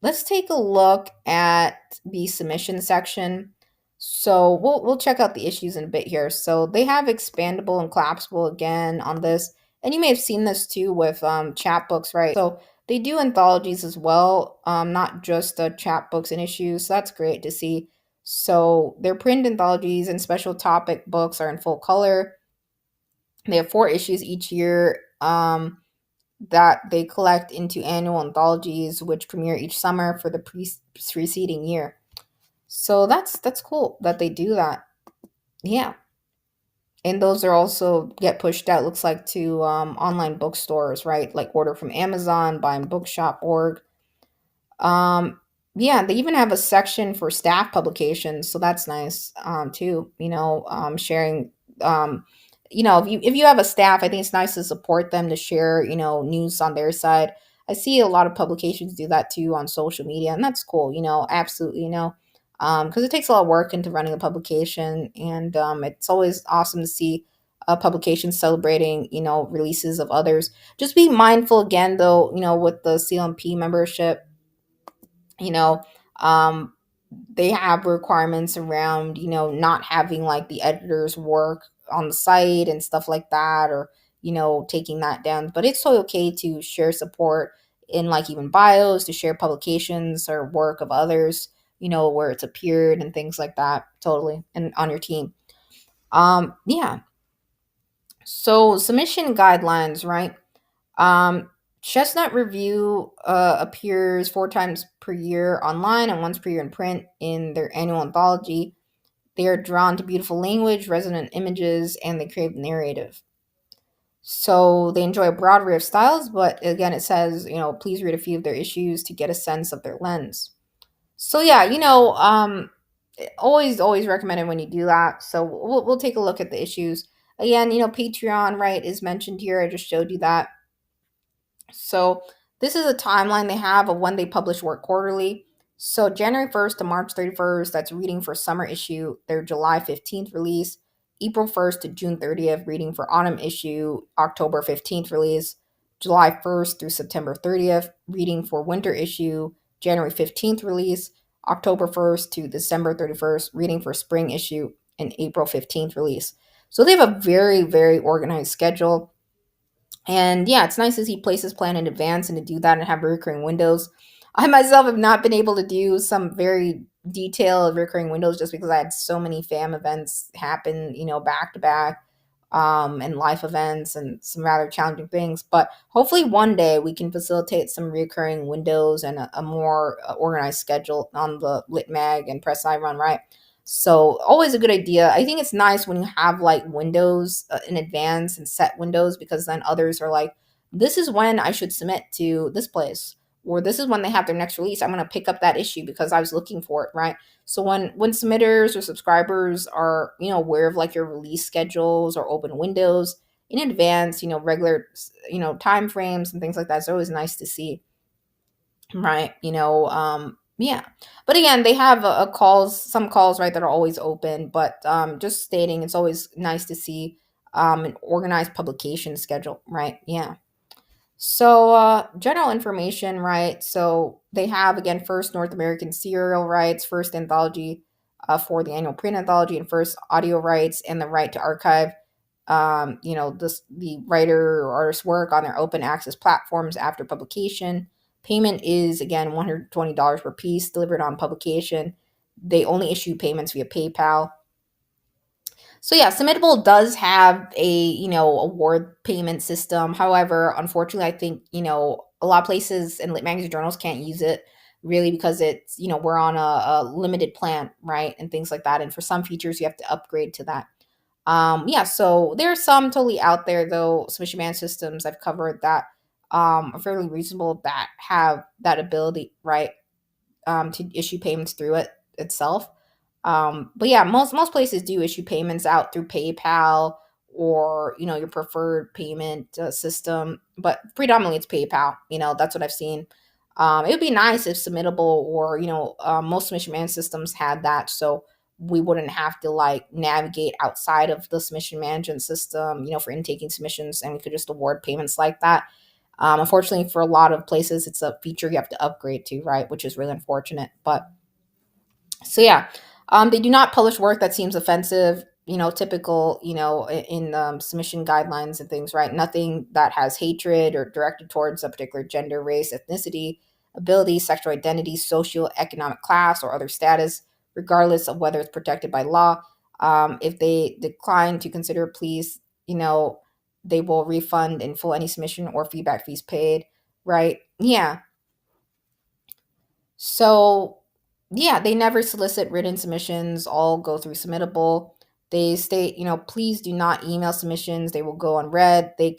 let's take a look at the submission section. So we'll check out the issues in a bit here. So they have expandable and collapsible again on this, and you may have seen this too with chapbooks, right? So they do anthologies as well, not just chapbooks and issues. So that's great to see. So their print anthologies and special topic books are in full color. They have 4 issues each year that they collect into annual anthologies, which premiere each summer for the preceding year. So that's cool that they do that. Yeah, and those are also get pushed out. Looks like to online bookstores, right? Like order from Amazon, buy in bookshop.org. Um, yeah, they even have a section for staff publications, so that's nice too. Sharing. If you have a staff, I think it's nice to support them to share news on their side. I see a lot of publications do that too on social media, and that's cool. Absolutely. Because it takes a lot of work into running a publication, and it's always awesome to see a publication celebrating releases of others. Just be mindful again, though, with the CLMP membership you know um they have requirements around not having like the editor's work on the site and stuff like that, or taking that down. But it's so okay to share support in like even bios, to share publications or work of others, where it's appeared and things like that, totally, and on your team. Yeah. So submission guidelines, right? um, Chestnut Review appears 4 times per year online and once per year in print in their annual anthology. They are drawn to beautiful language, resonant images, and the creative narrative. So they enjoy a broad array of styles, but again, it says, please read a few of their issues to get a sense of their lens. So yeah, always recommended when you do that. So we'll take a look at the issues. Again, Patreon, right, is mentioned here. I just showed you that. So this is a timeline they have of when they publish work quarterly. So January 1st to March 31st, that's reading for summer issue, their July 15th release. April 1st to June 30th, reading for autumn issue, October 15th release. July 1st through September 30th, reading for winter issue, January 15th release. October 1st to December 31st, reading for spring issue, and April 15th release. So they have a very, very organized schedule. And yeah, it's nice to see places plan in advance and to do that and have recurring windows. I myself have not been able to do some very detailed recurring windows just because I had so many fam events happen, back to back, and life events and some rather challenging things. But hopefully one day we can facilitate some recurring windows and a more organized schedule on the Lit Mag and Press I Run, right? So always a good idea. I think it's nice when you have like windows in advance and set windows, because then others are like, this is when I should submit to this place, or this is when they have their next release. I'm going to pick up that issue because I was looking for it, right? So when submitters or subscribers are aware of like your release schedules or open windows in advance, regular time frames and things like that, it's always nice to see. Right. Yeah. But again, they have some calls, right, that are always open, but just stating it's always nice to see an organized publication schedule, right? Yeah. So general information, right? So they have again first North American serial rights, first anthology for the annual print anthology, and first audio rights, and the right to archive the writer or artist's work on their open access platforms after publication. Payment is again $120 per piece delivered on publication. They only issue payments via PayPal. So yeah, Submittable does have a award payment system. However, unfortunately, I think a lot of places and lit magazine journals can't use it really because it's we're on a limited plan, right, and things like that. And for some features, you have to upgrade to that. Yeah, so there are some totally out there though, submission management systems I've covered that are fairly reasonable, that have that ability, right, to issue payments through it itself. But yeah, most places do issue payments out through PayPal or your preferred payment system, but predominantly it's PayPal. That's what I've seen. It would be nice if Submittable or most submission management systems had that, so we wouldn't have to like navigate outside of the submission management system, for intaking submissions, and we could just award payments like that. Unfortunately, for a lot of places, it's a feature you have to upgrade to, right? Which is really unfortunate. But so yeah, they do not publish work that seems offensive. Typical. In submission guidelines and things, right? Nothing that has hatred or directed towards a particular gender, race, ethnicity, ability, sexual identity, socioeconomic class, or other status, regardless of whether it's protected by law. If they decline to consider pleas, they will refund in full any submission or feedback fees paid, right? Yeah. So, yeah, they never solicit written submissions, all go through submittable. They state, please do not email submissions, they will go unread. They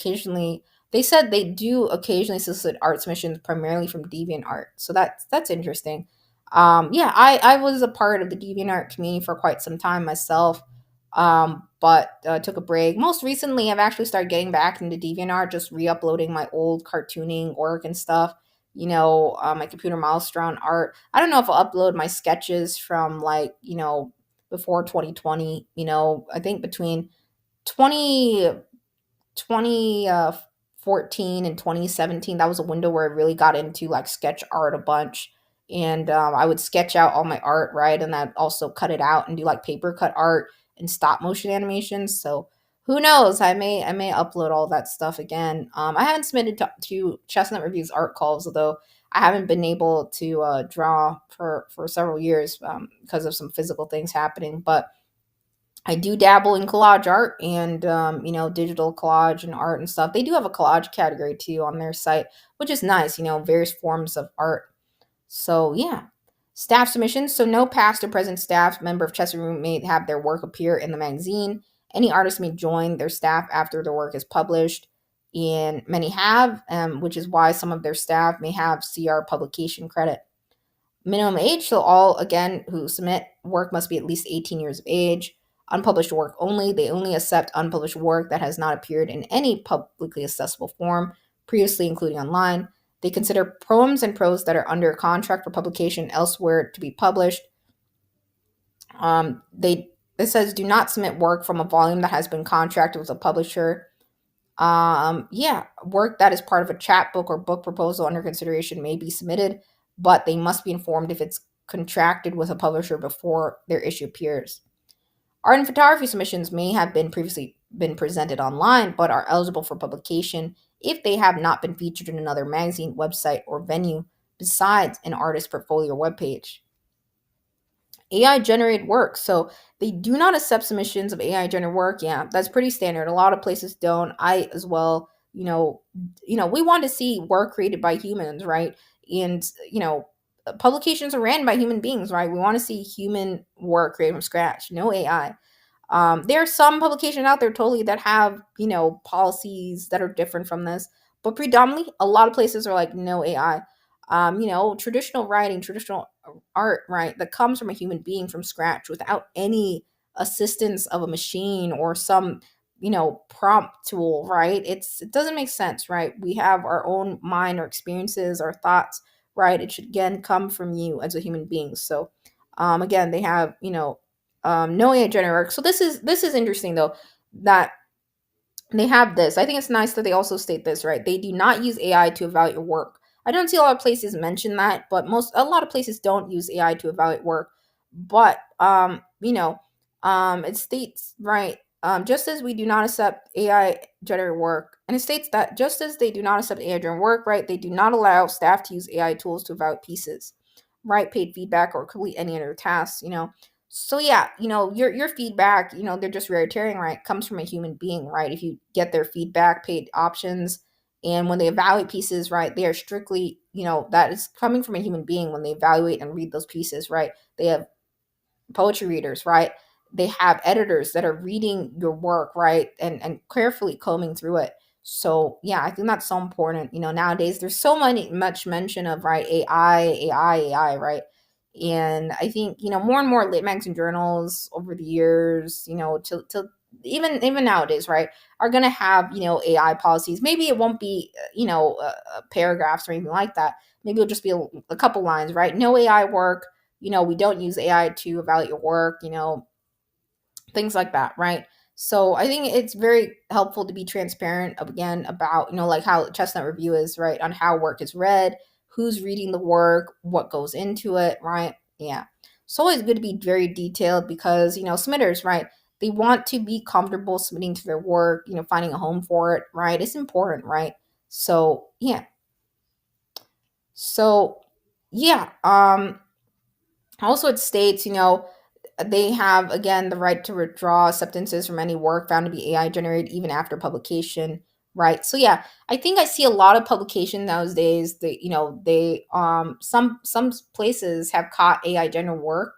said they do occasionally solicit art submissions primarily from DeviantArt. So that's interesting. Yeah, I was a part of the DeviantArt community for quite some time myself, but took a break. Most recently, I've actually started getting back into DeviantArt, just re-uploading my old cartooning work and stuff, my computer milestone art. I don't know if I'll upload my sketches from, like, before 2020. I think between 20 2014 and 2017, that was a window where I really got into like sketch art a bunch. And I would sketch out all my art, right? And I'd also cut it out and do like paper cut art and stop motion animations. So who knows? I may upload all that stuff again. I haven't submitted to Chestnut Reviews art calls, although I haven't been able to draw for several years, because of some physical things happening. But I do dabble in collage art and, digital collage and art and stuff. They do have a collage category too on their site, which is nice, various forms of art. So, yeah. Staff submissions. So, no past or present staff member of Chester Room may have their work appear in the magazine. Any artist may join their staff after their work is published. And many have, which is why some of their staff may have CR publication credit. Minimum age, so all, again, who submit work must be at least 18 years of age. Unpublished work only. They only accept unpublished work that has not appeared in any publicly accessible form, previously including online. They consider poems and prose that are under contract for publication elsewhere to be published. They It says do not submit work from a volume that has been contracted with a publisher. Yeah, work that is part of a chapbook or book proposal under consideration may be submitted, but they must be informed if it's contracted with a publisher before their issue appears. Art and photography submissions may have been previously been presented online, but are eligible for publication if they have not been featured in another magazine, website, or venue besides an artist portfolio webpage. AI generated work. So they do not accept submissions of AI generated work. Yeah, that's pretty standard. A lot of places don't. I as well. We want to see work created by humans, right? And publications are ran by human beings, right? We want to see human work created from scratch, no AI. There are some publications out there totally that have, policies that are different from this, but predominantly a lot of places are like no AI. Traditional writing, traditional art, right, that comes from a human being from scratch without any assistance of a machine or some, prompt tool, right? It doesn't make sense, right? We have our own mind, our experiences, our thoughts, right? It should again come from you as a human being. So, again, they have, no AI generic. So this is interesting though, that they have this. I think it's nice that they also state this, right? They do not use AI to evaluate your work. I don't see a lot of places mention that, but a lot of places don't use AI to evaluate work. But it states, right, just as we do not accept AI generated work, and it states that just as they do not accept AI generated work, right, they do not allow staff to use AI tools to evaluate pieces, right, paid feedback or complete any other tasks. So yeah, your feedback, they're just raritarian, right? Comes from a human being, right? If you get their feedback, paid options, and when they evaluate pieces, right, they are strictly, that is coming from a human being when they evaluate and read those pieces, right? They have poetry readers, right? They have editors that are reading your work, right? And carefully combing through it. So yeah, I think that's so important. Nowadays there's so much mention of, right, AI, right? And I think, more and more lit magazine journals over the years, to even nowadays, right, are gonna have, AI policies. Maybe it won't be paragraphs or anything like that. Maybe it'll just be a couple lines, right? No AI work, we don't use AI to evaluate your work, things like that, right? So I think it's very helpful to be transparent again about, like how Chestnut Review is, right, on how work is read, who's reading the work, what goes into it, right? Yeah. It's always good to be very detailed because, submitters, right, they want to be comfortable submitting to their work, finding a home for it, right? It's important, right? So, yeah. So, yeah. Also, it states, they have again the right to withdraw acceptances from any work found to be AI generated even after publication, right? So yeah, I think I see a lot of publication nowadays that they some places have caught AI generated work,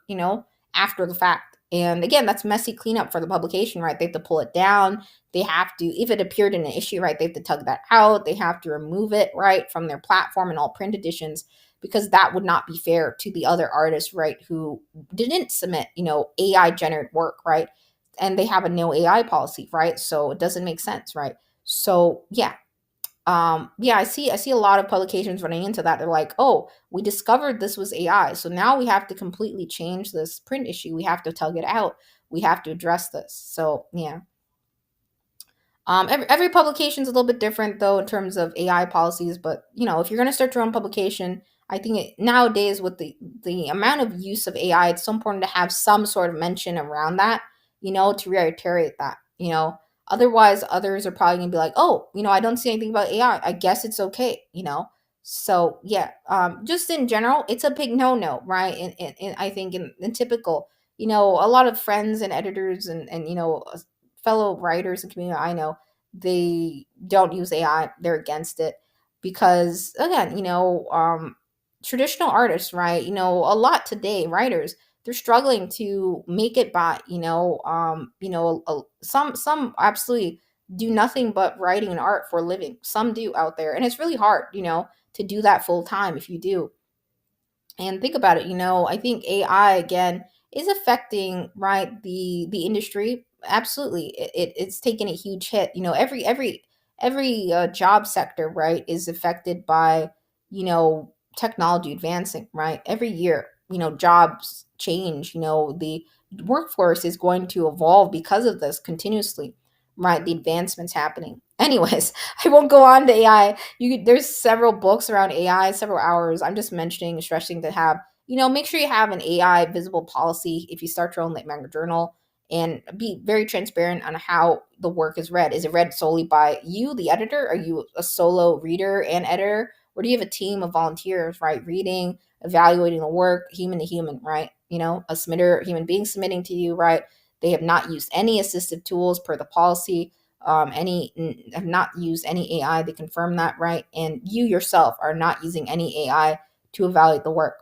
after the fact. And again, that's messy cleanup for the publication, right? They have to pull it down. They have to, if it appeared in an issue, right, they have to tug that out. They have to remove it, right, from their platform and all print editions, because that would not be fair to the other artists, right, who didn't submit, AI generated work, right? And they have a no AI policy, right? So it doesn't make sense, right? So yeah. Yeah, I see a lot of publications running into that. They're like, oh, we discovered this was AI. So now we have to completely change this print issue. We have to tug it out. We have to address this. So yeah. Every publication is a little bit different though in terms of AI policies, but if you're going to start your own publication, I think nowadays with the amount of use of AI, it's so important to have some sort of mention around that, to reiterate that. Otherwise others are probably going to be like, oh, I don't see anything about AI. I guess it's okay. So yeah, just in general, it's a big no-no, right? And I think in typical, a lot of friends and editors and fellow writers and community I know, they don't use AI. They're against it because again, traditional artists, right? A lot today, writers, they're struggling to make it by, some absolutely do nothing but writing and art for a living. Some do out there, and it's really hard, to do that full time if you do. And think about it, I think AI again is affecting, right, the industry. Absolutely, it's taken a huge hit. Every job sector, right, is affected by technology advancing, right? Every year, jobs change. The workforce is going to evolve because of this continuously, right? The advancements happening. Anyways, I won't go on to AI. There's several books around AI, several hours. I'm just mentioning, stressing to have, make sure you have an AI visible policy if you start your own late manga journal, and be very transparent on how the work is read. Is it read solely by you, the editor? Are you a solo reader and editor? Or do you have a team of volunteers, right? Reading, evaluating the work, human to human, right? A submitter, human being submitting to you, right? They have not used any assistive tools per the policy, have not used any AI. They confirm that, right? And you yourself are not using any AI to evaluate the work.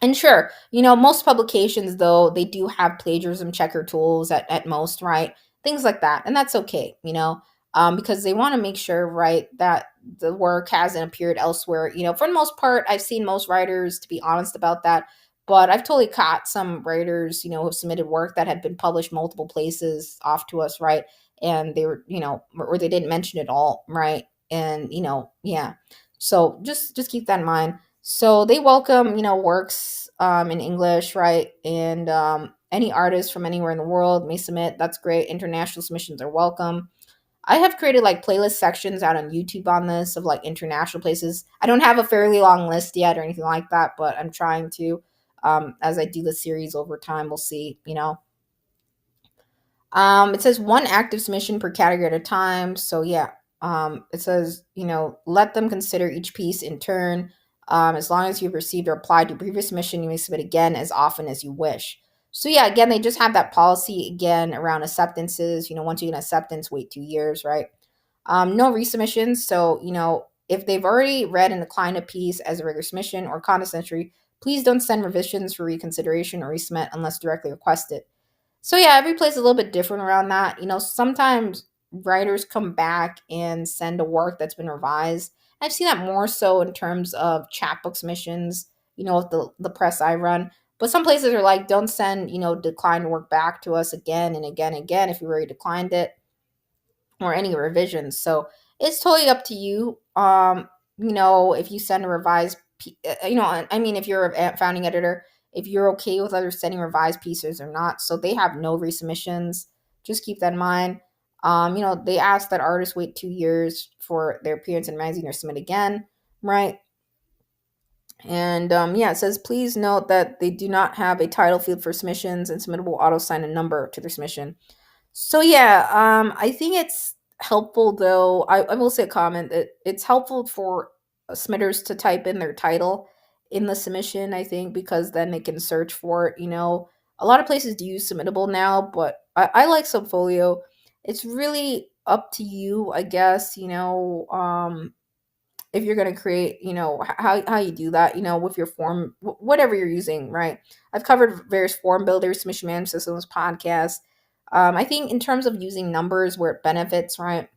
And sure, most publications, though, they do have plagiarism checker tools at most, right? Things like that. And that's okay, because they want to make sure, right, that the work hasn't appeared elsewhere. For the most part, I've seen most writers to be honest about that. But I've totally caught some writers, who have submitted work that had been published multiple places off to us, right? And they were, or they didn't mention it all, right? And, yeah. So just keep that in mind. So they welcome, works in English, right? And any artist from anywhere in the world may submit. That's great. International submissions are welcome. I have created like playlist sections out on YouTube on this of like international places. I don't have a fairly long list yet or anything like that, but I'm trying to. As I do the series over time, we'll see. It says one active submission per category at a time. So yeah, it says, let them consider each piece in turn. As long as you've received or applied to previous submission, you may submit again as often as you wish. So yeah, again, they just have that policy again around acceptances. Once you get an acceptance, wait 2 years, right? No resubmissions. So, if they've already read and declined a piece as a regular submission or contest entry, please don't send revisions for reconsideration or resubmit unless directly requested. So yeah, every place is a little bit different around that. Sometimes writers come back and send a work that's been revised. I've seen that more so in terms of chapbook submissions, with the press I run. But some places are like, don't send, declined work back to us again and again and again if you already declined it, or any revisions. So it's totally up to you. If you send a revised, I mean, if you're a founding editor, if you're okay with others sending revised pieces or not. So they have no resubmissions. Just keep that in mind. They ask that artists wait 2 years for their appearance in magazine or submit again, right? And yeah, it says please note that they do not have a title field for submissions, and submitter will auto assign a number to their submission. So yeah, I think it's helpful though. I will say a comment that it's helpful for submitters to type in their title in the submission, I think, because then they can search for it. A lot of places do use Submittable now, but I like Subfolio. It's really up to you, I guess. If you're going to create, how you do that, with your form, whatever you're using, right? I've covered various form builders, submission management systems, podcasts. I think in terms of using numbers where it benefits, right?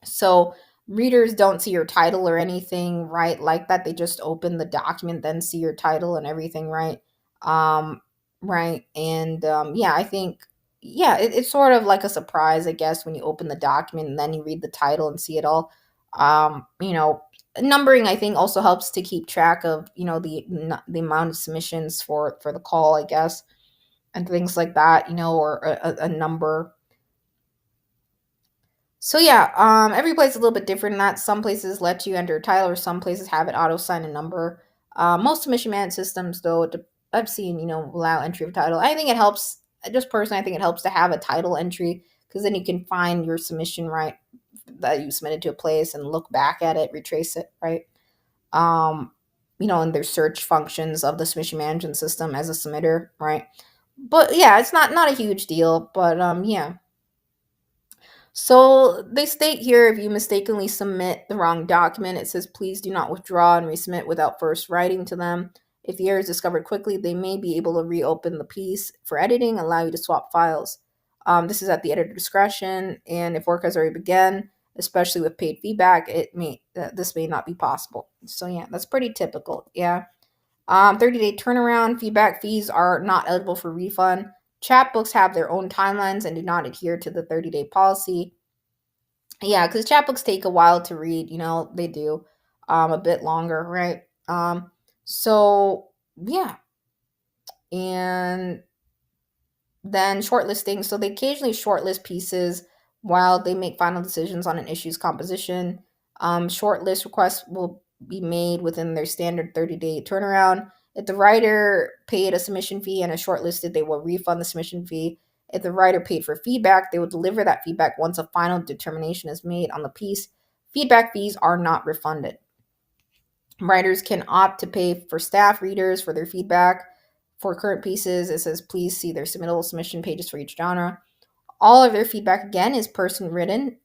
So readers don't see your title or anything, right? Like that. They just open the document, then see your title and everything, right? Um, right. And yeah, I think, yeah, it's sort of like a surprise, I guess, when you open the document and then you read the title and see it all. Um, you know, Numbering, I think, also helps to keep track of, the amount of submissions for the call, I guess, and things like that, or a number. So yeah, every place is a little bit different in that. Some places let you enter a title, or some places have it auto sign a number. Most submission management systems, though, I've seen, allow entry of title. I think it helps. Just personally, I think it helps to have a title entry, because then you can find your submission, right, that you submitted to a place, and look back at it, retrace it, right. Um, and there's search functions of the submission management system as a submitter, right. But yeah, it's not a huge deal, but yeah. So they state here, if you mistakenly submit the wrong document, it says please do not withdraw and resubmit without first writing to them. If the error is discovered quickly, they may be able to reopen the piece for editing and allow you to swap files. This is at the editor discretion, and if work has already begun, especially with paid feedback, this may not be possible. So yeah, that's pretty typical. Yeah. 30-day turnaround. Feedback fees are not eligible for refund. Chapbooks have their own timelines and do not adhere to the 30-day policy. Yeah, because chapbooks take a while to read. They do, a bit longer, right? So yeah, and then shortlisting. So they occasionally shortlist pieces while they make final decisions on an issue's composition. Shortlist requests will be made within their standard 30-day turnaround. If the writer paid a submission fee and is shortlisted, they will refund the submission fee. If the writer paid for feedback, they will deliver that feedback once a final determination is made on the piece. Feedback fees are not refunded. Writers can opt to pay for staff readers for their feedback. For current pieces, it says please see their submittable submission pages for each genre. All of their feedback, again, is person written,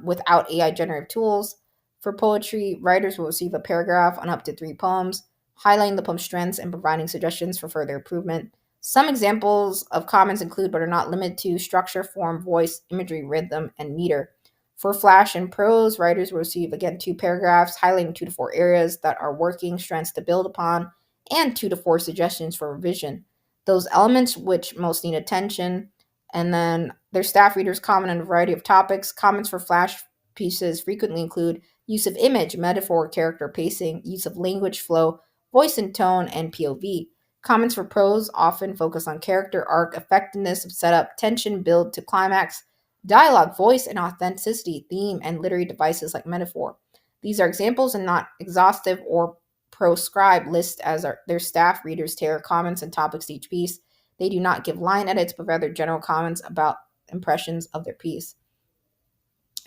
without AI generative tools. For poetry, writers will receive a paragraph on up to 3 poems, highlighting the poem's strengths and providing suggestions for further improvement. Some examples of comments include, but are not limited to, structure, form, voice, imagery, rhythm, and meter. For flash and prose, writers will receive, again, 2 paragraphs, highlighting 2 to 4 areas that are working strengths to build upon, and 2 to 4 suggestions for revision. Those elements which most need attention. And then their staff readers comment on a variety of topics. Comments for flash pieces frequently include use of image, metaphor, character, pacing, use of language flow, voice and tone, and POV. Comments for prose often focus on character arc, effectiveness of setup, tension, build to climax, dialogue, voice, and authenticity, theme, and literary devices like metaphor. These are examples and not exhaustive or proscribed lists, as their staff readers tailor comments and topics to each piece. They do not give line edits, but rather general comments about impressions of their piece.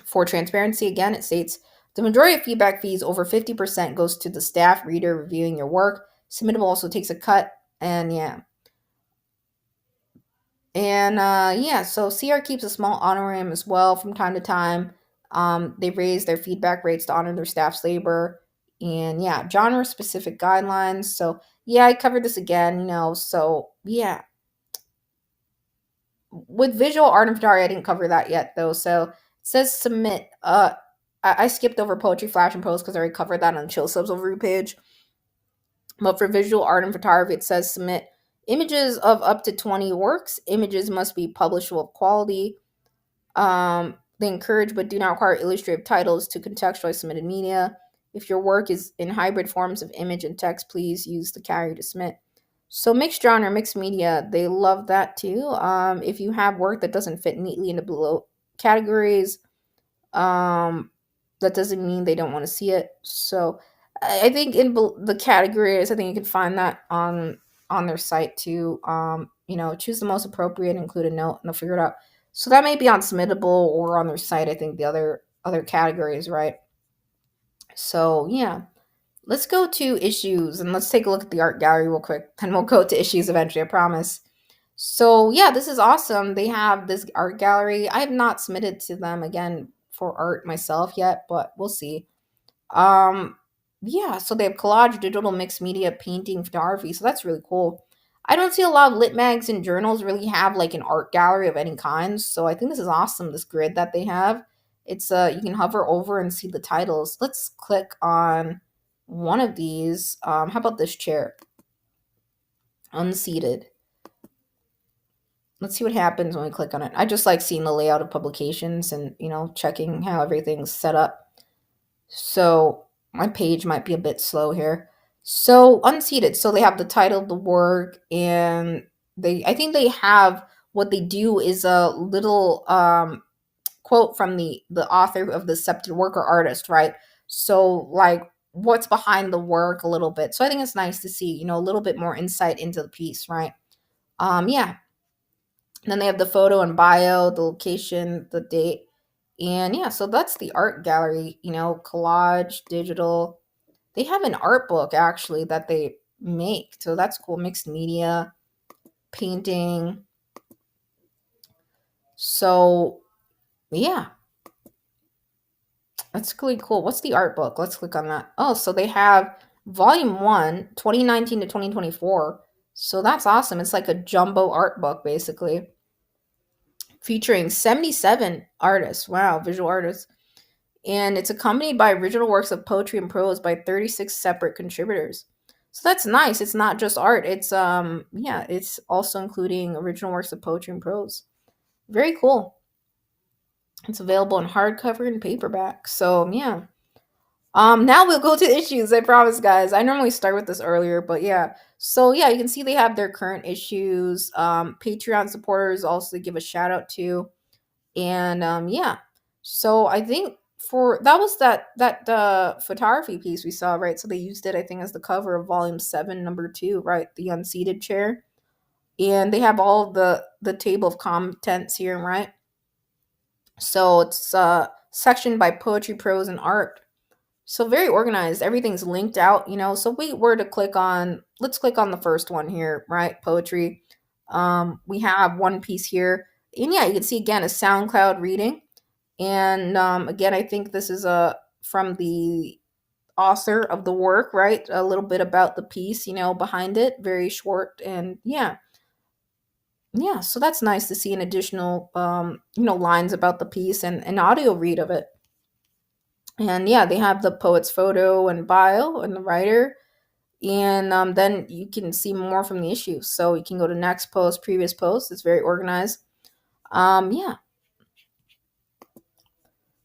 For transparency, again, it states the majority of feedback fees, over 50%, goes to the staff reader reviewing your work. Submittable also takes a cut, and yeah. And yeah, so CR keeps a small honorarium as well from time to time. They raise their feedback rates to honor their staff's labor. And yeah, genre specific guidelines. So yeah, I covered this again, so yeah. With visual art and photography, I didn't cover that yet though. So it says submit. I skipped over poetry, flash, and prose because I already covered that on the Chill Subs overview page. But for visual art and photography, it says submit images of up to 20 works. Images must be publishable of quality. They encourage but do not require illustrative titles to contextualize submitted media. If your work is in hybrid forms of image and text, please use the category to submit. So mixed genre, mixed media, they love that too. If you have work that doesn't fit neatly into below categories, that doesn't mean they don't want to see it. So I think in the categories, I think you can find that on their site too. Choose the most appropriate, include a note, and they'll figure it out. So that may be on Submittable or on their site. I think the other categories, right? So yeah. Let's go to issues and let's take a look at the art gallery real quick. Then we'll go to issues eventually, I promise. So yeah, this is awesome. They have this art gallery. I have not submitted to them again for art myself yet, but we'll see. Um, yeah, so they have collage, digital, mixed media, painting, photography. So that's really cool. I don't see a lot of lit mags and journals really have like an art gallery of any kind. So I think this is awesome. This grid that they have. It's you can hover over and see the titles. Let's click on one of these. How about this chair? Unseated. Let's see what happens when we click on it. I just like seeing the layout of publications and checking how everything's set up. So my page might be a bit slow here. So unseated. So they have the title of the work, and I think they have, what they do is a little quote from the author of the accepted work or artist, right? So like what's behind the work a little bit. So I think it's nice to see, a little bit more insight into the piece, right? Yeah. Then they have the photo and bio, the location, the date. And yeah, so that's the art gallery, collage, digital. They have an art book actually that they make. So that's cool. Mixed media, painting. So yeah, that's really cool. What's the art book? Let's click on that. Oh, so they have volume 1, 2019 to 2024. So that's awesome. It's like a jumbo art book basically, featuring 77 artists. Wow, visual artists. And it's accompanied by original works of poetry and prose by 36 separate contributors. So that's nice. It's not just art. It's yeah, it's also including original works of poetry and prose. Very cool. It's available in hardcover and paperback. So yeah. Now we'll go to the issues, I promise guys. I normally start with this earlier, but yeah. So yeah, you can see they have their current issues. Patreon supporters also give a shout out to. And yeah, so I think for that was that photography piece we saw, right? So they used it, I think, as the cover of volume 7 number 2, right? The unseated chair. And they have all of the table of contents here, right? So it's sectioned by poetry, prose, and art. So very organized. Everything's linked out, so we were to click on, let's click on the first one here, right? Poetry. We have one piece here, and yeah, you can see again a SoundCloud reading. And again, I think this is from the author of the work, right? A little bit about the piece, behind it, very short. And yeah, yeah, so that's nice to see an additional lines about the piece and an audio read of it. And yeah, they have the poet's photo and bio and the writer. And then you can see more from the issue. So you can go to next post, previous post. It's very organized. Yeah.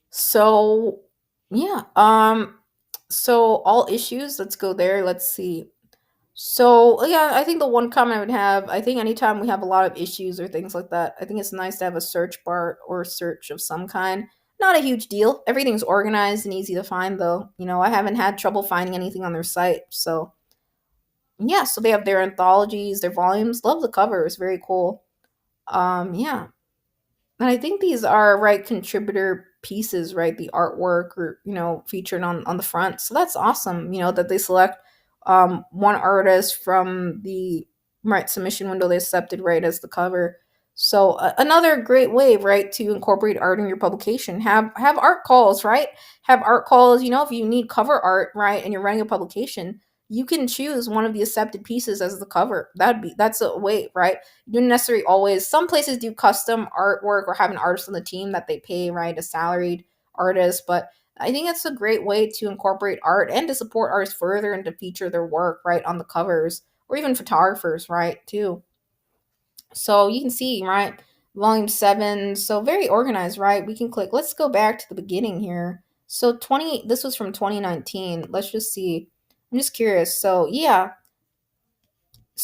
So yeah. So all issues. Let's go there. Let's see. So yeah, I think the one comment I would have, I think anytime we have a lot of issues or things like that, I think it's nice to have a search bar or search of some kind. Not a huge deal. Everything's organized and easy to find though. I haven't had trouble finding anything on their site. So yeah, so they have their anthologies, their volumes. Love the cover. It's very cool. Yeah. And I think these are right contributor pieces, right? The artwork or featured on the front. So that's awesome. That they select one artist from the right submission window they accepted right as the cover. So another great way, right, to incorporate art in your publication. Have art calls, right? Have art calls. If you need cover art, right, and you're running a publication, you can choose one of the accepted pieces as the cover. That's a way, right? You don't necessarily always. Some places do custom artwork or have an artist on the team that they pay, right, a salaried artist. But I think it's a great way to incorporate art and to support artists further and to feature their work, right, on the covers or even photographers, right, too. So you can see, right, volume 7. So very organized, right? We can click. Let's go back to the beginning here. So this was from 2019. Let's just see. I'm just curious. So yeah,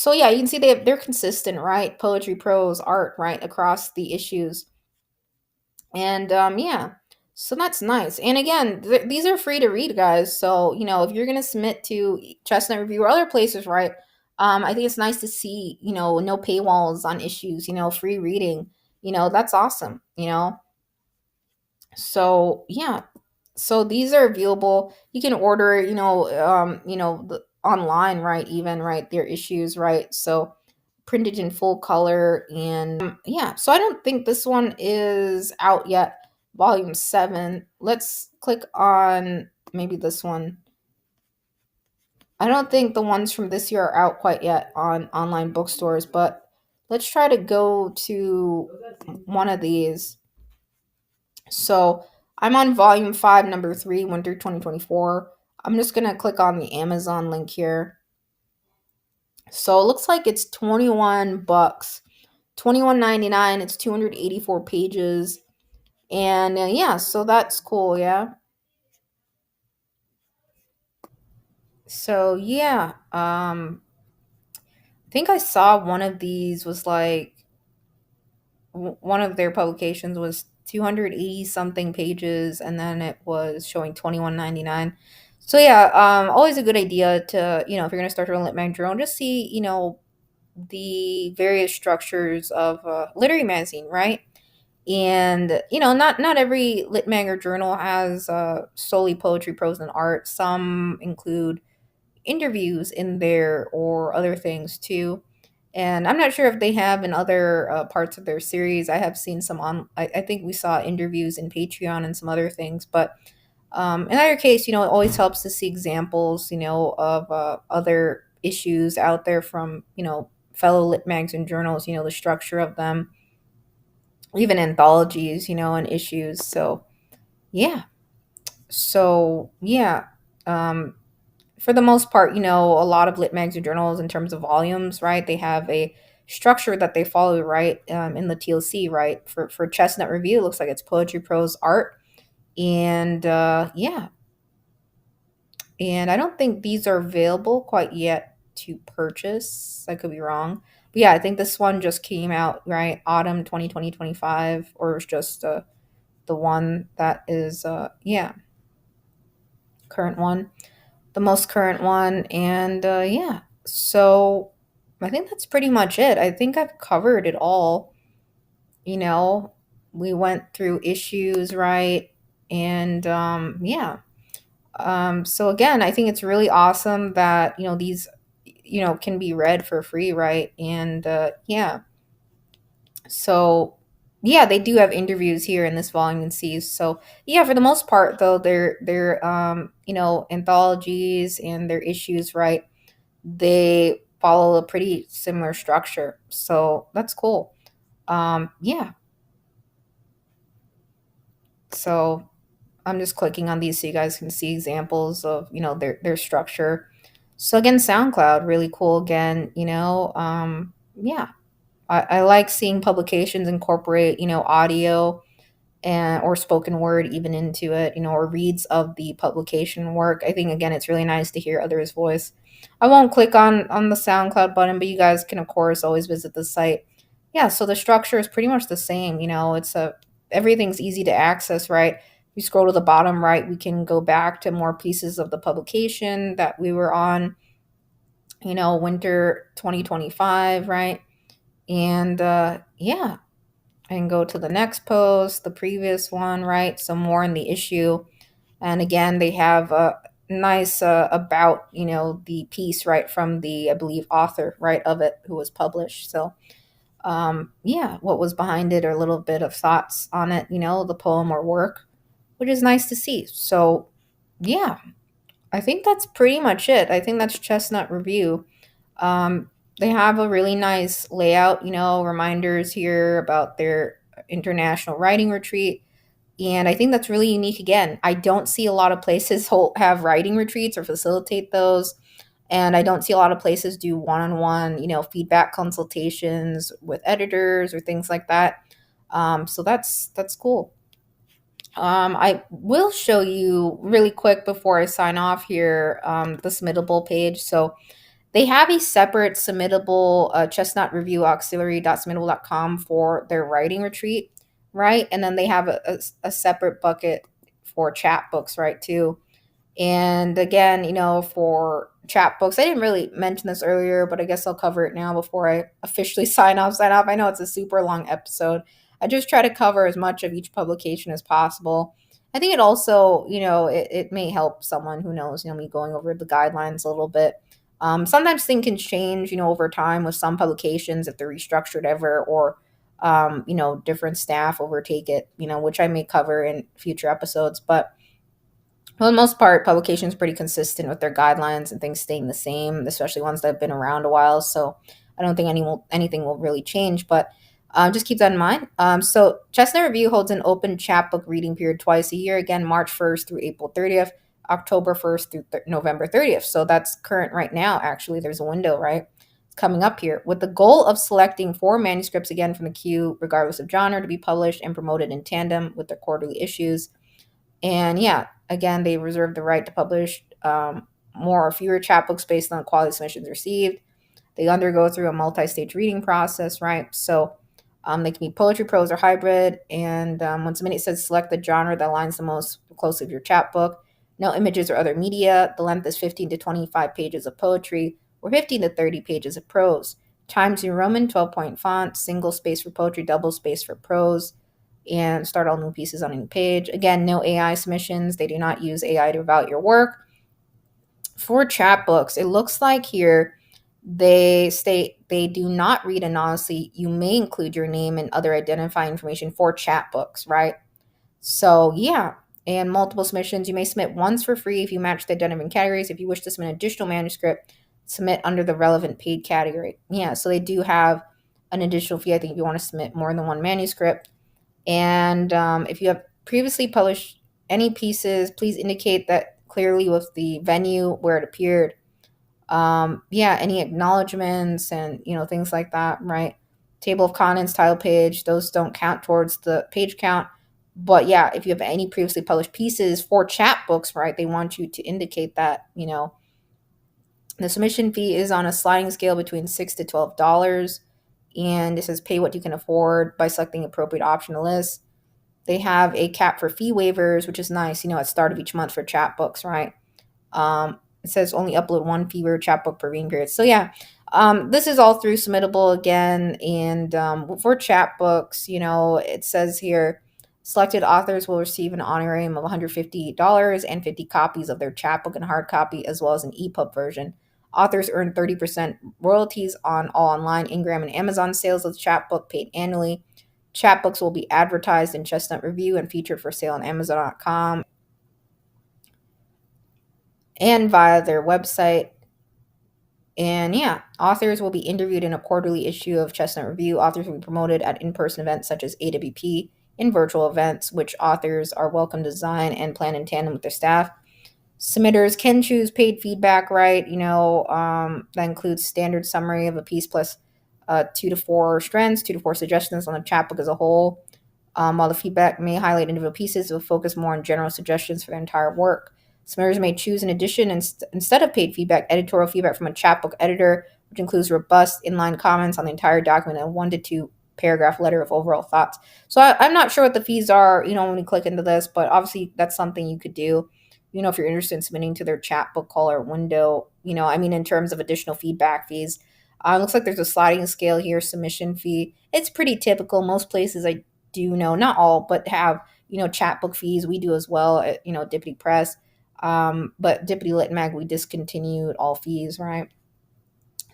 you can see they're consistent, right? Poetry, prose, art, right, across the issues. And yeah, so that's nice. And again, these are free to read, guys. So if you're gonna submit to Chestnut Review or other places, right? I think it's nice to see no paywalls on issues. Free reading. That's awesome. So yeah. So these are viewable. You can order, online, right? Even right, their issues, right? So printed in full color, and yeah. So I don't think this one is out yet. Volume 7. Let's click on maybe this one. I don't think the ones from this year are out quite yet on online bookstores, but let's try to go to one of these. So I'm on volume 5, number 3, winter 2024. I'm just going to click on the Amazon link here. So it looks like it's 21 bucks. 21.99. It's 284 pages. And yeah, so that's cool, yeah. So yeah, I think I saw one of these was like one of their publications was 280 something pages, and then it was showing 21.99. So yeah, always a good idea to, if you're going to start your own lit mag journal, just see, the various structures of a literary magazine, right? And not every lit mag or journal has solely poetry, prose, and art. Some include interviews in there or other things too. And I'm not sure if they have in other parts of their series. I have seen some on. I think we saw interviews in Patreon and some other things. But in either case, it always helps to see examples, of other issues out there from fellow lit mags and journals. The structure of them, even anthologies, and issues. So yeah. So yeah. Um, for the most part, a lot of lit mags and journals in terms of volumes, right? They have a structure that they follow, right? In the TLC, right? For Chestnut Review, it looks like it's poetry, prose, art, and yeah. And I don't think these are available quite yet to purchase. I could be wrong. But yeah, I think this one just came out, right? Autumn 2020-25, or it's just the one that is, yeah, current one, the most current one. And yeah, so I think that's pretty much it. I think I've covered it all. you know we went through issues, right? And yeah, so again, I think it's really awesome that these can be read for free, right? And yeah, so yeah, they do have interviews here in this volume and sees. So yeah, for the most part though, they're anthologies and their issues, right? They follow a pretty similar structure, so that's cool. Yeah, so I'm just clicking on these so you guys can see examples of their structure. So again, SoundCloud, really cool. Again, yeah, I like seeing publications incorporate audio and or spoken word even into it, or reads of the publication work. I think again it's really nice to hear others' voice. I won't click on the SoundCloud button, but you guys can of course always visit the site. Yeah, so the structure is pretty much the same. It's a everything's easy to access, right? If you scroll to the bottom right, we can go back to more pieces of the publication that we were on, winter 2025, right? And yeah, and go to the next post, the previous one, right? Some more in the issue. And again, they have a nice about, the piece, right, from the, I believe, author, right, of it who was published. So, yeah, what was behind it or a little bit of thoughts on it, the poem or work, which is nice to see. So, yeah, I think that's pretty much it. I think that's Chestnut Review. They have a really nice layout, reminders here about their international writing retreat. And I think that's really unique. Again, I don't see a lot of places have writing retreats or facilitate those. And I don't see a lot of places do one-on-one, feedback consultations with editors or things like that. So that's cool. I will show you really quick before I sign off here the submittable page. So they have a separate submittable Chestnut Review auxiliary.submittable.com for their writing retreat, right? And then they have a separate bucket for chapbooks, right, too. And again, for chapbooks, I didn't really mention this earlier, but I guess I'll cover it now before I officially sign off. I know it's a super long episode. I just try to cover as much of each publication as possible. I think it also, it may help someone who knows, me going over the guidelines a little bit. Sometimes things can change, over time with some publications if they're restructured ever, or, different staff overtake it, which I may cover in future episodes. But for the most part, publications pretty consistent with their guidelines and things staying the same, especially ones that have been around a while. So I don't think anything will really change, but just keep that in mind. So Chestnut Review holds an open chapbook reading period twice a year, again, March 1st through April 30th, October 1st through November 30th. So that's current right now, actually. There's a window, right? It's coming up here with the goal of selecting 4 manuscripts again from the queue, regardless of genre, to be published and promoted in tandem with their quarterly issues. And yeah, again, they reserve the right to publish more or fewer chapbooks based on the quality submissions received. They undergo through a multi-stage reading process, right? So they can be poetry, prose, or hybrid. And when submitting, it says select the genre that aligns the most closely with your chapbook. No images or other media. The length is 15 to 25 pages of poetry or 15 to 30 pages of prose. Times New Roman, 12-point font, single space for poetry, double space for prose, and start all new pieces on any page. Again, no AI submissions. They do not use AI to evaluate your work. For chapbooks, it looks like here they state they do not read anonymously. You may include your name and other identifying information for chapbooks, right? So yeah, and multiple submissions. You may submit once for free if you match the identifying categories. If you wish to submit an additional manuscript, submit under the relevant paid category. Yeah, so they do have an additional fee, I think, if you want to submit more than one manuscript. And if you have previously published any pieces, please indicate that clearly with the venue where it appeared. Yeah, any acknowledgments and things like that, right? Table of contents, title page, those don't count towards the page count. But yeah, if you have any previously published pieces for chapbooks, right, they want you to indicate that, the submission fee is on a sliding scale between $6 to $12. And it says pay what you can afford by selecting appropriate option list. They have a cap for fee waivers, which is nice, at start of each month for chapbooks, right? It says only upload one fee waiver chapbook per reading period. So yeah, this is all through submittable again. And for chapbooks, it says here, selected authors will receive an honorarium of $150 and 50 copies of their chapbook and hard copy, as well as an EPUB version. Authors earn 30% royalties on all online, Ingram, and Amazon sales of the chapbook paid annually. Chapbooks will be advertised in Chestnut Review and featured for sale on Amazon.com and via their website. And yeah, authors will be interviewed in a quarterly issue of Chestnut Review. Authors will be promoted at in-person events such as AWP, in virtual events, which authors are welcome to design and plan in tandem with their staff. Submitters can choose paid feedback, right? That includes standard summary of a piece plus 2 to 4 strands, 2 to 4 suggestions on the chapbook as a whole. While the feedback may highlight individual pieces, it will focus more on general suggestions for the entire work. Submitters may choose, in addition, instead of paid feedback, editorial feedback from a chapbook editor, which includes robust inline comments on the entire document and a 1 to 2 paragraph letter of overall thoughts. So I'm not sure what the fees are, when we click into this, but obviously that's something you could do. If you're interested in submitting to their chapbook caller window, in terms of additional feedback fees. Looks like there's a sliding scale here, submission fee. It's pretty typical. Most places I do know, not all, but have, chapbook fees. We do as well at, Dippity Press. But Dippity Lit Mag, we discontinued all fees, right?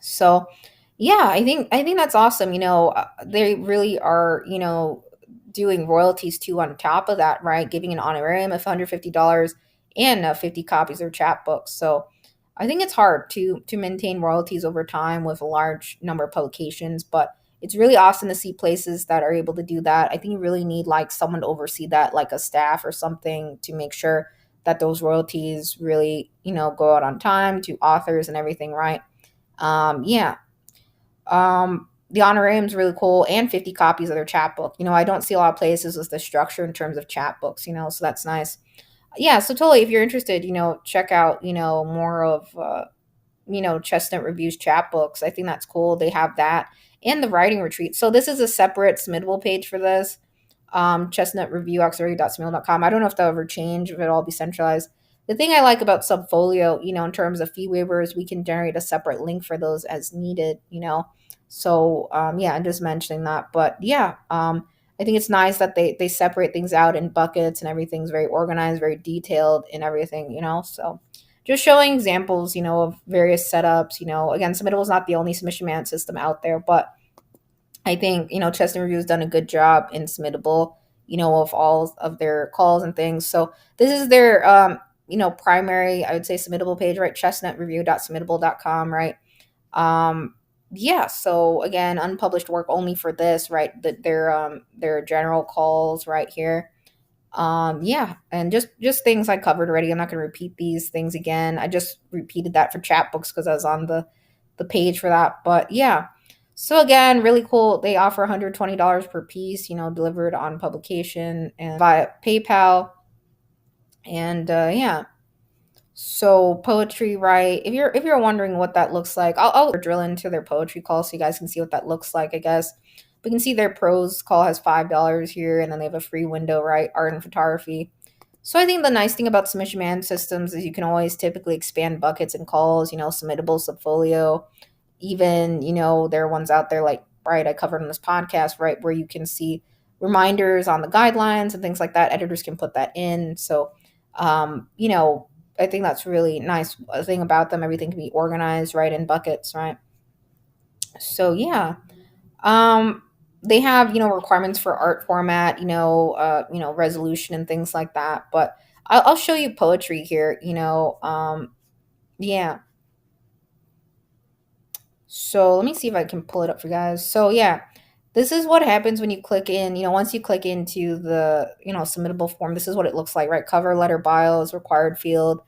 So yeah, I think that's awesome. They really are, doing royalties too on top of that, right? Giving an honorarium of $150 and 50 copies of chapbooks. So I think it's hard to maintain royalties over time with a large number of publications, but it's really awesome to see places that are able to do that. I think you really need like someone to oversee that, like a staff or something, to make sure that those royalties really, go out on time to authors and everything, right? Yeah. The honorarium is really cool, and 50 copies of their chapbook. I don't see a lot of places with the structure in terms of chapbooks, so that's nice. Yeah, so totally, if you're interested, check out, more of, Chestnut Review's chapbooks. I think that's cool. They have that and the writing retreat. So this is a separate submittable page for this. Chestnut Review, auxiliary.submittable.com. I don't know if they'll ever change, if it'll all be centralized. The thing I like about Subfolio, in terms of fee waivers, we can generate a separate link for those as needed, So, yeah, I'm just mentioning that. But yeah, I think it's nice that they separate things out in buckets and everything's very organized, very detailed and everything, So just showing examples, of various setups, Again, Submittable is not the only submission management system out there, but I think, Chestnut Review has done a good job in Submittable, of all of their calls and things. So this is their, primary, I would say, Submittable page, right? chestnutreview.submittable.com, right? Um, yeah. So again, unpublished work only for this, right? Their general calls right here. Yeah, and just things I covered already. I'm not going to repeat these things again. I just repeated that for chapbooks because I was on the page for that. But yeah, so again, really cool. They offer $120 per piece, delivered on publication and via PayPal. And yeah, so poetry, right? If you're wondering what that looks like, I'll drill into their poetry call so you guys can see what that looks like. I guess we can see their prose call has $5 here, and then they have a free window, right? Art and photography. So I think the nice thing about submission man systems is you can always typically expand buckets and calls. Submittable, Subfolio, even there are ones out there like, right, I covered on this podcast, right, where you can see reminders on the guidelines and things like that. Editors can put that in. So I think that's really nice thing about them. Everything can be organized, right, in buckets, right? So yeah. um they have requirements for art format, resolution and things like that, but I'll show you poetry here. Yeah, so let me see if I can pull it up for you guys. So yeah, this is what happens when you click in, once you click into the, submittable form, this is what it looks like, right? Cover letter, bios, required field,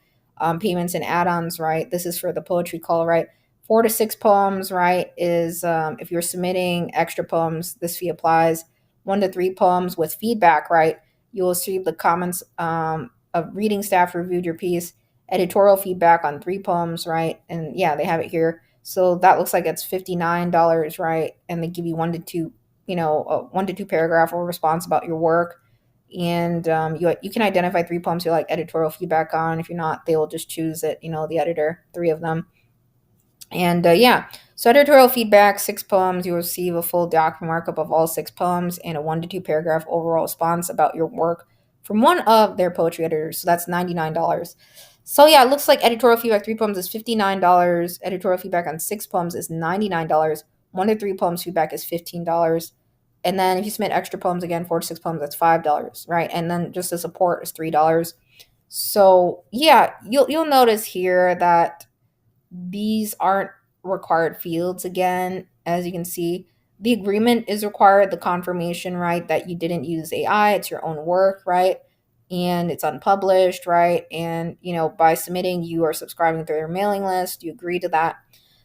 payments and add-ons, right? This is for the poetry call, right? 4 to 6 poems, right, is if you're submitting extra poems, this fee applies. 1 to 3 poems with feedback, right? You will see the comments of reading staff reviewed your piece, editorial feedback on 3 poems, right? And yeah, they have it here. So that looks like it's $59, right? And they give you 1 to 2, a 1 to 2 paragraph or response about your work. And you can identify 3 poems you like editorial feedback on. If you're not, they will just choose it, the editor, 3 of them. And yeah, so editorial feedback, 6 poems, you receive a full document markup of all 6 poems and a 1 to 2 paragraph overall response about your work from one of their poetry editors. So that's $99. So yeah, it looks like editorial feedback 3 poems is $59. Editorial feedback on 6 poems is $99. 1 to 3 poems feedback is $15. And then if you submit extra poems again, 4 to 6 poems, that's $5, right? And then just the support is $3. So yeah, you'll notice here that these aren't required fields again. As you can see, the agreement is required, the confirmation, right, that you didn't use AI, it's your own work, right? And it's unpublished, right? And, by submitting, you are subscribing to their mailing list, you agree to that.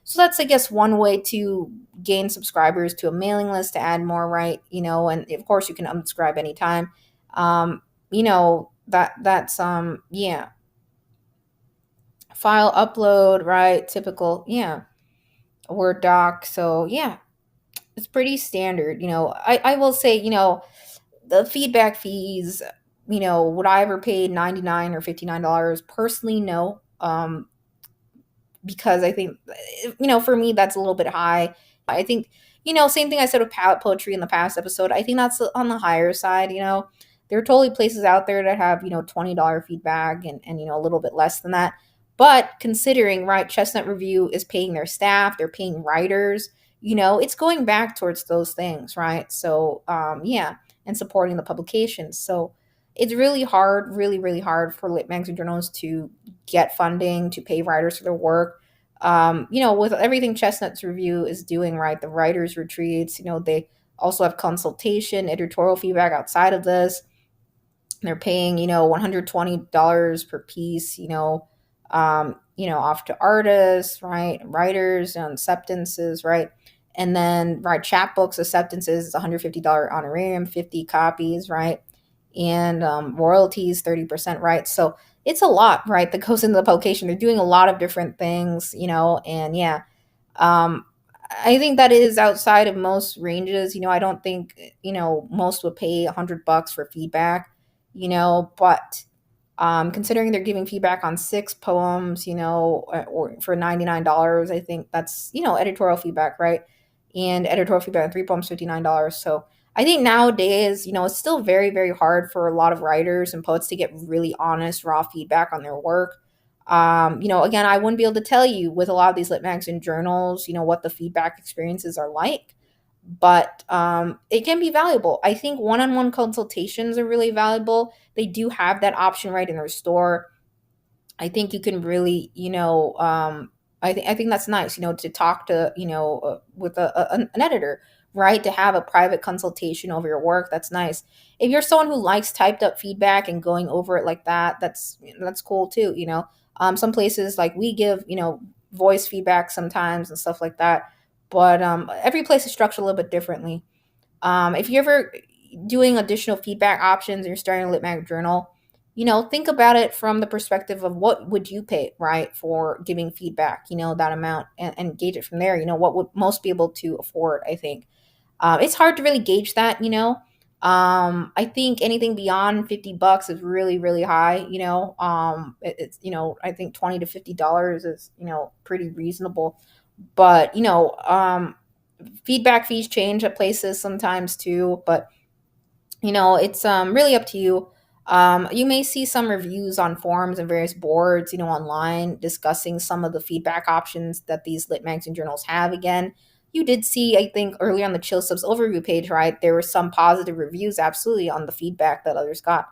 So that's, I guess, one way to gain subscribers to a mailing list to add more, right? And of course you can unsubscribe anytime. That's yeah, file upload, right? Typical, yeah, Word doc. So yeah, it's pretty standard. I will say, the feedback fees, would I ever pay 99 or $59? Personally, no. Because I think, for me, that's a little bit high. I think, same thing I said with palette poetry in the past episode. I think that's on the higher side. There are totally places out there that have, $20 feedback and a little bit less than that. But considering, right, Chestnut Review is paying their staff, they're paying writers, it's going back towards those things, right? So, yeah, and supporting the publications. So it's really hard, really, really hard for lit magazine journals to get funding to pay writers for their work. With everything Chestnut's Review is doing, right, the writers retreats, they also have consultation, editorial feedback outside of this. They're paying, $120 per piece, off to artists, right, writers and acceptances, right? And then, right, chapbooks acceptances is $150 honorarium, 50 copies, right? And royalties 30%, right? So it's a lot, right, that goes into the publication. They're doing a lot of different things, and yeah, um, I think that is outside of most ranges. I don't think most would pay $100 for feedback, but considering they're giving feedback on 6 poems, or for $99, I think that's editorial feedback, right? And editorial feedback on 3 poems, $59. So I think nowadays, it's still very, very hard for a lot of writers and poets to get really honest, raw feedback on their work. Again, I wouldn't be able to tell you with a lot of these lit mags and journals, what the feedback experiences are like, but it can be valuable. I think one-on-one consultations are really valuable. They do have that option right in their store. I think you can really, I think that's nice, to talk to, with an editor, right? To have a private consultation over your work, that's nice. If you're someone who likes typed up feedback and going over it like that, that's cool too. Some places like we give, voice feedback sometimes and stuff like that, but every place is structured a little bit differently. If you're ever doing additional feedback options and you're starting a lit mag journal, think about it from the perspective of what would you pay, right, for giving feedback, that amount, and gauge it from there. What would most be able to afford, I think. It's hard to really gauge that, I think anything beyond $50 is really, really high, it's, I think $20 to $50 is, pretty reasonable. But, feedback fees change at places sometimes too, but it's really up to you. You may see some reviews on forums and various boards, online discussing some of the feedback options that these lit magazine journals have. Again, you did see, I think, earlier on the Chill Subs overview page, right? There were some positive reviews, absolutely, on the feedback that others got.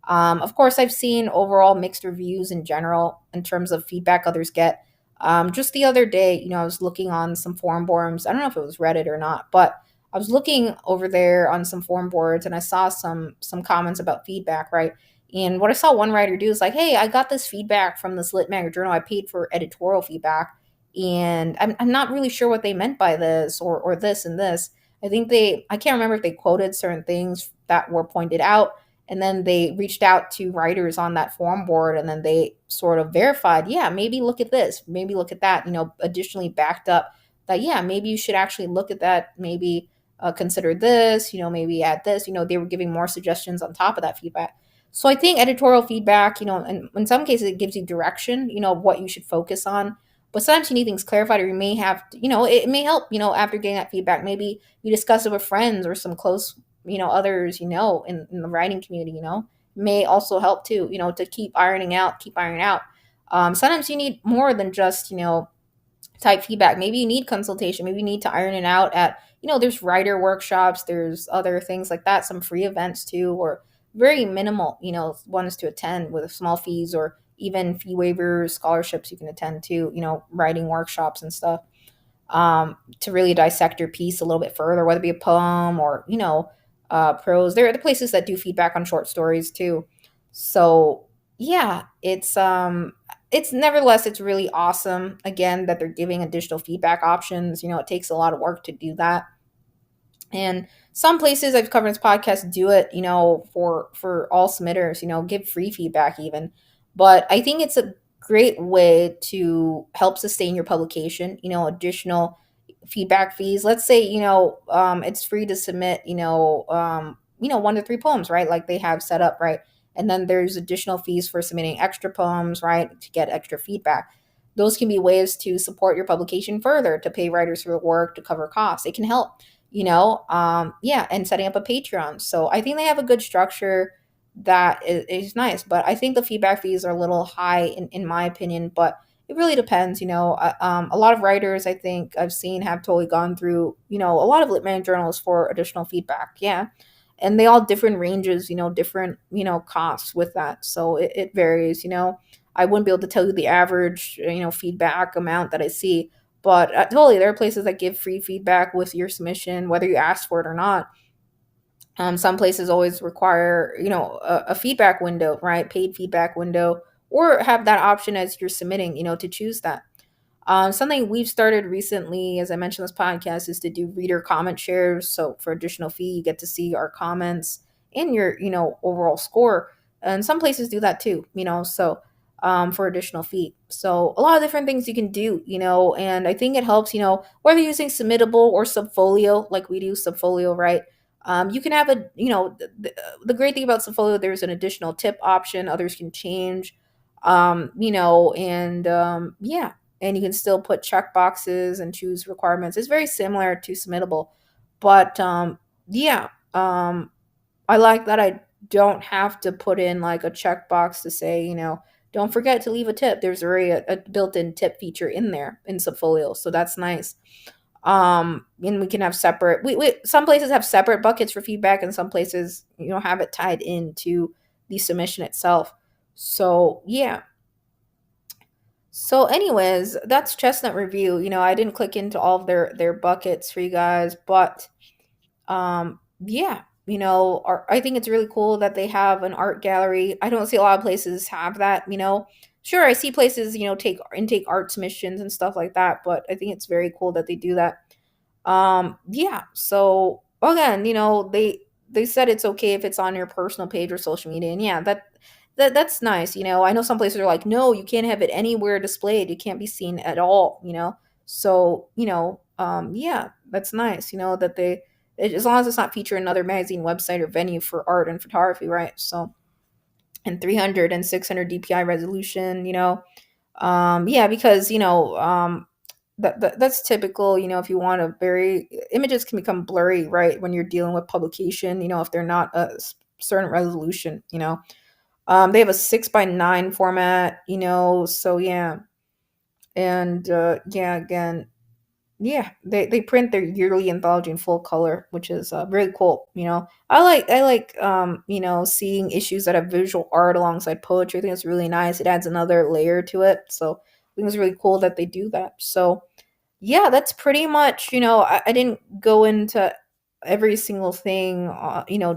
Of course, I've seen overall mixed reviews in general in terms of feedback others get. Just the other day, I was looking on some forum forums. I don't know if it was Reddit or not, but I was looking over there on some forum boards and I saw some comments about feedback, right? And what I saw one writer do is like, hey, I got this feedback from this lit mag journal. I paid for editorial feedback. And I'm not really sure what they meant by this or this and this. I can't remember if they quoted certain things that were pointed out. And then they reached out to writers on that forum board and then they sort of verified, yeah, maybe look at this, maybe look at that, additionally backed up that, yeah, maybe you should actually look at that, maybe consider this, maybe add this, they were giving more suggestions on top of that feedback. So I think editorial feedback, and in some cases it gives you direction, of what you should focus on. But sometimes you need things clarified or you may have to, it may help, after getting that feedback. Maybe you discuss it with friends or some close, others, in the writing community, may also help too, to keep ironing out. Sometimes you need more than just, type feedback. Maybe you need consultation. Maybe you need to iron it out at, there's writer workshops, there's other things like that, some free events too, or very minimal, ones to attend with small fees or even fee waivers, scholarships you can attend to, writing workshops and stuff, to really dissect your piece a little bit further, whether it be a poem or, prose. There are the places that do feedback on short stories too. So yeah, it's nevertheless, it's really awesome again that they're giving additional feedback options. It takes a lot of work to do that. And some places I've covered in this podcast do it, for all submitters, give free feedback even. But I think it's a great way to help sustain your publication, additional feedback fees. Let's say, it's free to submit, 1 to 3 poems, right? Like they have set up, right? And then there's additional fees for submitting extra poems, right? To get extra feedback. Those can be ways to support your publication further, to pay writers for the work, to cover costs. It can help, yeah, and setting up a Patreon. So I think they have a good structure that is nice, but I think the feedback fees are a little high in my opinion, but it really depends, a lot of writers I think I've seen have totally gone through, a lot of lit man journals for additional feedback. Yeah. And they all different ranges, different, costs with that. So it varies, I wouldn't be able to tell you the average, feedback amount that I see, but totally there are places that give free feedback with your submission, whether you ask for it or not. Some places always require, a feedback window, right? Paid feedback window, or have that option as you're submitting, to choose that. Something we've started recently, as I mentioned in this podcast, is to do reader comment shares. So for additional fee, you get to see our comments and your, overall score. And some places do that too, so for additional fee. So a lot of different things you can do, and I think it helps, whether you're using Submittable or Subfolio, like we do Subfolio, right? You can have the great thing about Subfolio, there's an additional tip option. Others can change, yeah, and you can still put check boxes and choose requirements. It's very similar to Submittable, but yeah, Um, I like that I don't have to put in like a checkbox to say, don't forget to leave a tip. There's already a built-in tip feature in there in Subfolio, so that's nice. And we can have separate. We some places have separate buckets for feedback, and some places have it tied into the submission itself. So yeah. So, anyways, that's Chestnut Review. I didn't click into all of their buckets for you guys, but yeah, I think it's really cool that they have an art gallery. I don't see a lot of places have that. Sure, I see places take art submissions and stuff like that, but I think it's very cool that they do that. Yeah, so again, they said it's okay if it's on your personal page or social media, and yeah, that's nice. I know some places are like, no, you can't have it anywhere displayed. You can't be seen at all. So, yeah, that's nice, that as long as it's not featured in another magazine, website, or venue for art and photography, right? So, and 300 and 600 DPI resolution, yeah, because, that's typical. If you want to very images can become blurry, right, when you're dealing with publication, if they're not a certain resolution. They have a 6:9 format, so yeah. And yeah, again, yeah, they print their yearly anthology in full color, which is really cool. I like seeing issues that have visual art alongside poetry. I think it's really nice. It adds another layer to it. So I think it's really cool that they do that. So yeah, that's pretty much, I didn't go into every single thing,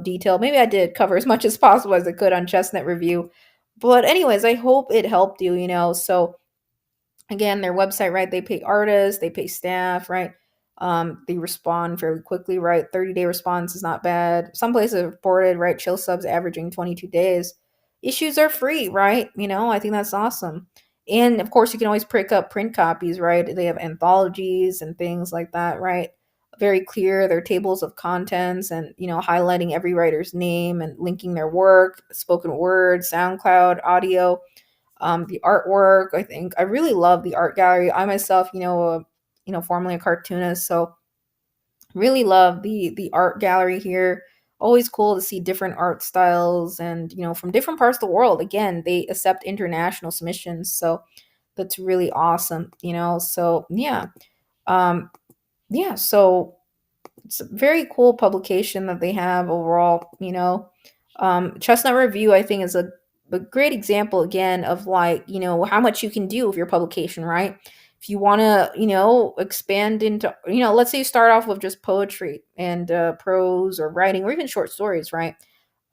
detail. Maybe I did cover as much as possible as I could on Chestnut Review. But anyways, I hope it helped you. So again, their website, right? They pay artists, they pay staff, right? They respond fairly quickly, right? 30-day response is not bad. Some places have reported, right? Chill subs averaging 22 days. Issues are free, right? I think that's awesome. And of course, you can always pick up print copies, right? They have anthologies and things like that, right? Very clear. Their tables of contents and, highlighting every writer's name and linking their work, spoken word, SoundCloud, audio, the artwork. I think I really love the art gallery. I myself, formerly a cartoonist, so really love the art gallery here. Always cool to see different art styles and from different parts of the world. Again, they accept international submissions, so that's really awesome. So yeah, um, yeah. So it's a very cool publication that they have overall. Chestnut Review, I think, is a great example again of like, how much you can do with your publication, right? If you want to, expand into, let's say you start off with just poetry and prose or writing or even short stories, right?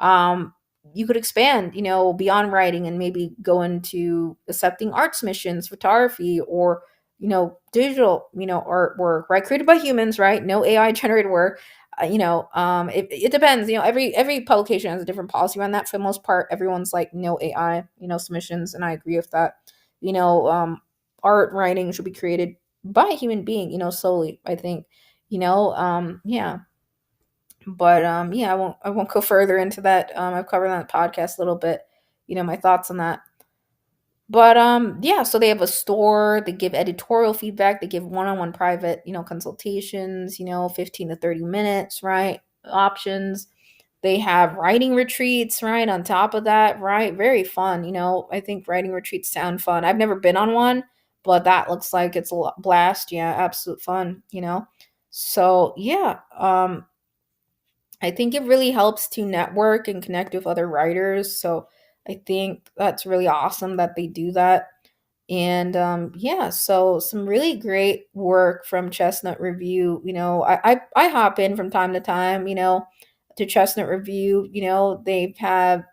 um, you could expand, beyond writing and maybe go into accepting art submissions, photography, or digital, artwork, right? Created by humans, right? No AI generated work. It depends. Every publication has a different policy around that. For the most part, everyone's like no AI, submissions, and I agree with that. You know, um, Art writing should be created by a human being, solely. I think, yeah. But yeah, I won't go further into that. I've covered on the podcast a little bit, my thoughts on that. But yeah, so they have a store, they give editorial feedback, they give one-on-one private, consultations, 15 to 30 minutes, right? Options. They have writing retreats, right? On top of that, right? Very fun, I think writing retreats sound fun. I've never been on one, but that looks like it's a blast. Yeah, absolute fun. So, yeah, I think it really helps to network and connect with other writers. So I think that's really awesome that they do that. And yeah, so some really great work from Chestnut Review. I hop in from time to time, to Chestnut Review. They've have,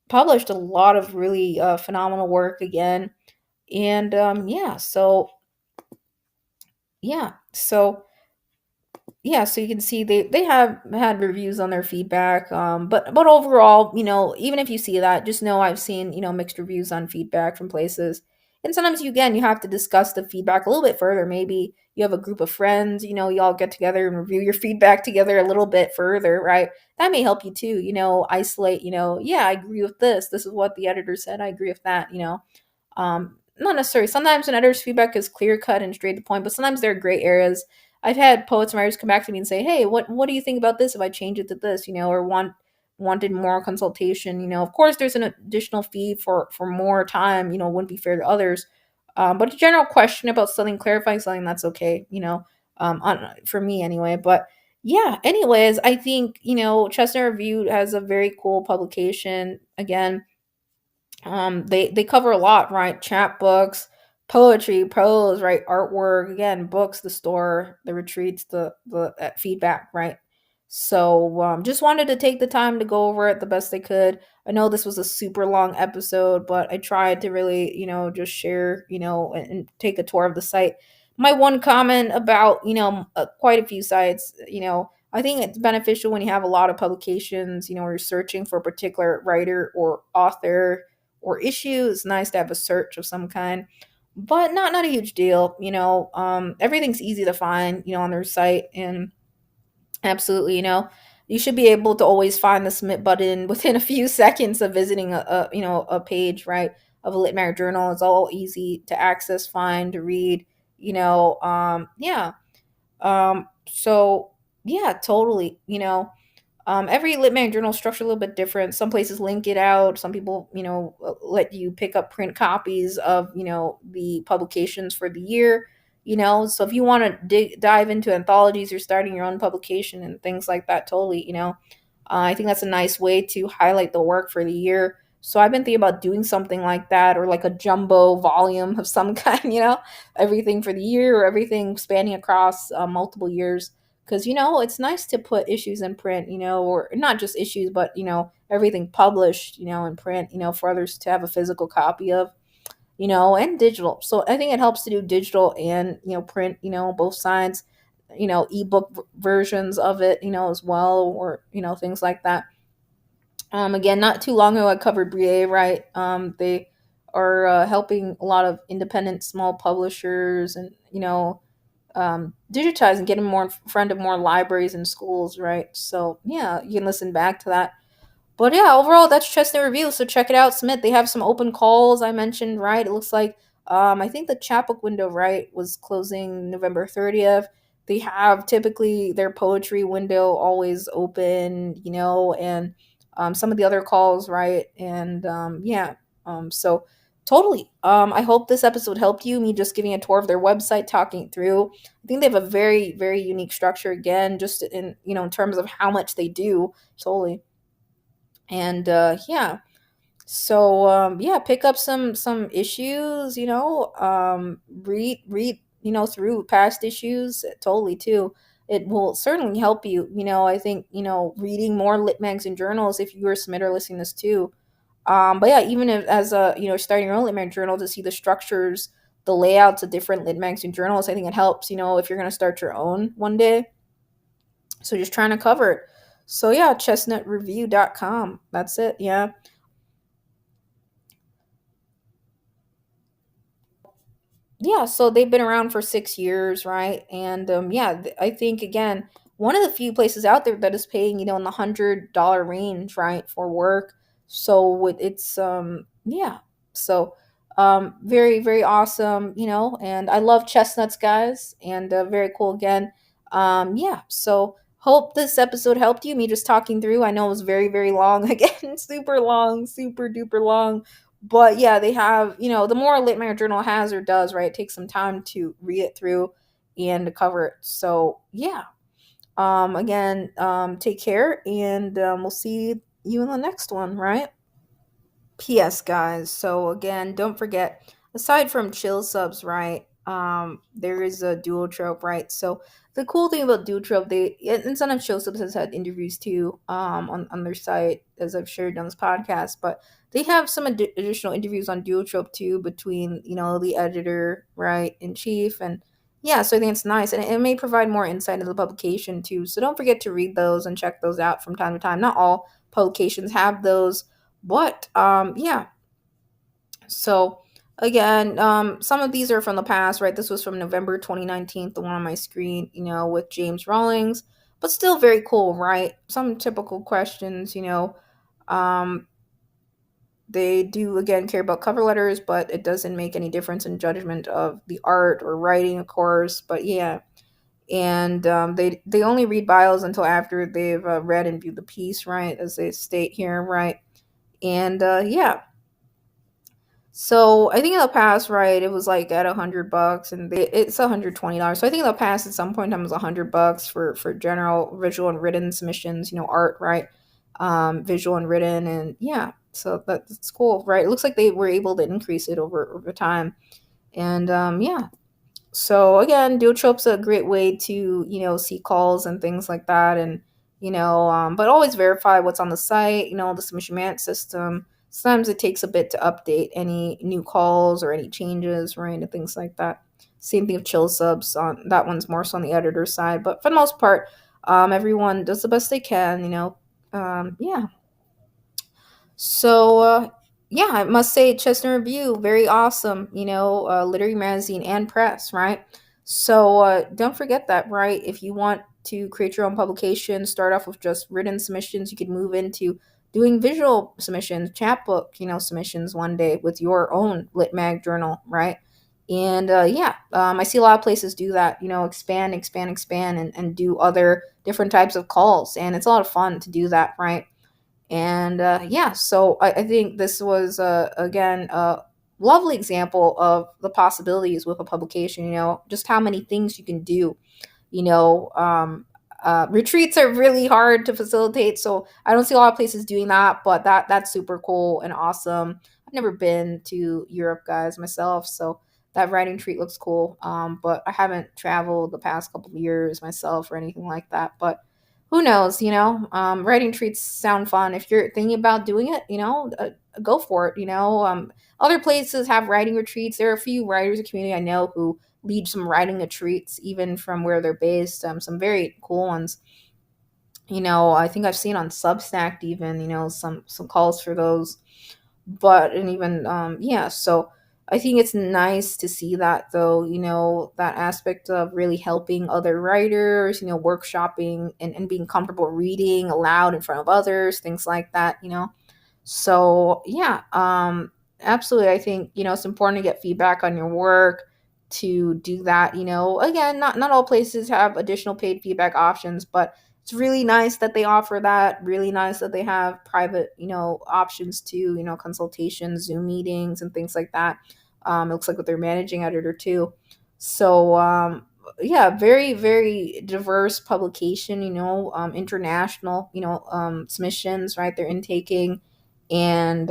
published a lot of really phenomenal work again. And yeah, so yeah, so you can see they have had reviews on their feedback, but overall, even if you see that, just know I've seen mixed reviews on feedback from places. And sometimes you have to discuss the feedback a little bit further. Maybe you have a group of friends, you all get together and review your feedback together a little bit further, right? That may help you too, isolate, yeah, I agree with this is what the editor said, I agree with that. Not necessarily. Sometimes an editor's feedback is clear cut and straight to the point, but sometimes there are gray areas. I've had poets and writers come back to me and say, "Hey, what do you think about this if I change it to this?" Or wanted more consultation. Of course, there's an additional fee for more time. Wouldn't be fair to others. But a general question about something, clarifying something, that's okay. For me anyway. But yeah, anyways, I think Chestnut Review has a very cool publication. Again, they cover a lot, right? Chapbooks, poetry, prose, right? Artwork, again, books, the store, the retreats, the feedback, right? So just wanted to take the time to go over it the best I could. I know this was a super long episode, but I tried to really, just share, and take a tour of the site. My one comment about, quite a few sites, I think it's beneficial when you have a lot of publications, where you're searching for a particular writer or author or issue. It's nice to have a search of some kind, but not a huge deal. Everything's easy to find, on their site, and absolutely, you should be able to always find the submit button within a few seconds of visiting a page, right, of a lit mag journal. It's all easy to access, find, to read. Yeah. So yeah, totally. Every lit mag journal is structured a little bit different. Some places link it out. Some people, let you pick up print copies of, the publications for the year. So if you want to dive into anthologies, you're starting your own publication and things like that, totally. I think that's a nice way to highlight the work for the year. So I've been thinking about doing something like that, or like a jumbo volume of some kind, everything for the year, or everything spanning across multiple years. Because, it's nice to put issues in print, or not just issues, but, everything published, in print, for others to have a physical copy of, and digital. So I think it helps to do digital and, print, both sides, ebook versions of it, as well, or, things like that. Again, not too long ago, I covered Brie, right? They are helping a lot of independent small publishers, and, digitize and get them more in front of more libraries and schools, right? So yeah, you can listen back to that. But yeah, overall, that's Chestnut Review. So check it out, Smith. They have some open calls I mentioned, right? It looks like I think the chapbook window, right, was closing November 30th. They have typically their poetry window always open, and some of the other calls, right? And yeah, so totally. I hope this episode helped you. Me just giving a tour of their website, talking it through. I think they have a very, very unique structure. Again, just in in terms of how much they do. Totally. And yeah, so yeah, pick up some issues, read through past issues, totally too. It will certainly help you. I think reading more lit mags and journals, if you are a submitter listening to this too. But yeah, even if, as a starting your own lit mag journal, to see the structures, the layouts of different lit mags and journals, I think it helps, if you're going to start your own one day. So just trying to cover it. So yeah, chestnutreview.com. That's it. Yeah. Yeah, so they've been around for 6 years, right? And yeah, I think, again, one of the few places out there that is paying, in the $100 range, right, for work. So it's yeah, so very, very awesome, and I love chestnuts, guys, and very cool again. Yeah, so hope this episode helped you. Me just talking through. I know it was very, very long again, super long, super duper long, but yeah, they have, the more a lit mag journal has or does, right, it takes some time to read it through and to cover it. So yeah, again, take care, and we'll see you in the next one, right? PS, guys, so again, don't forget, aside from chill subs, right, there is a dual trope, right? So the cool thing about dual trope, and sometimes chill subs has had interviews too, on their site, as I've shared on this podcast, but they have some additional interviews on dual trope too, between the editor, right, in chief, and yeah, so I think it's nice, and it may provide more insight into the publication too. So don't forget to read those and check those out from time to time. Not all publications have those, but yeah. So again, some of these are from the past, right? This was from November 2019, the one on my screen, with James Rawlings, but still very cool, right? Some typical questions, um, they do again care about cover letters, but it doesn't make any difference in judgment of the art or writing, of course. But yeah, and they only read bios until after they've read and viewed the piece, right, as they state here, right. And yeah, so I think in the past, right, it was like at $100, and it's $120. So I think in the past, at some point in time, it was $100 for general visual and written submissions, art, right, visual and written, and yeah, so that's cool, right. It looks like they were able to increase it over time, and yeah. So again, Duotrope's a great way to, see calls and things like that, and but always verify what's on the site. The submission management system. Sometimes it takes a bit to update any new calls or any changes, right, and things like that. Same thing with chill subs. On that one's more so on the editor side, but for the most part, everyone does the best they can. Yeah. So, yeah, I must say, Chestnut Review, very awesome, literary magazine and press, right? So, don't forget that, right? If you want to create your own publication, start off with just written submissions, you could move into doing visual submissions, chapbook, submissions one day with your own lit mag journal, right? And yeah, I see a lot of places do that, expand, expand, expand, and do other different types of calls. And it's a lot of fun to do that, right? And yeah, so I think this was, again, a lovely example of the possibilities with a publication, just how many things you can do. Retreats are really hard to facilitate, so I don't see a lot of places doing that, but that's super cool and awesome. I've never been to Europe, guys, myself, so that writing treat looks cool. But I haven't traveled the past couple of years myself or anything like that. But who knows, writing treats sound fun. If you're thinking about doing it, go for it. Other places have writing retreats. There are a few writers in the community I know who lead some writing retreats, even from where they're based. Some very cool ones. I think I've seen on Substack even, some calls for those. But and even yeah, so I think it's nice to see that, though, that aspect of really helping other writers, workshopping, and being comfortable reading aloud in front of others, things like that. So yeah, absolutely. I think it's important to get feedback on your work, to do that. Again, not all places have additional paid feedback options, but it's really nice that they offer that. Really nice that they have private options too. Consultations, Zoom meetings, and things like that. It looks like with their managing editor too. So yeah, very very diverse publication. International submissions, right? They're intaking, and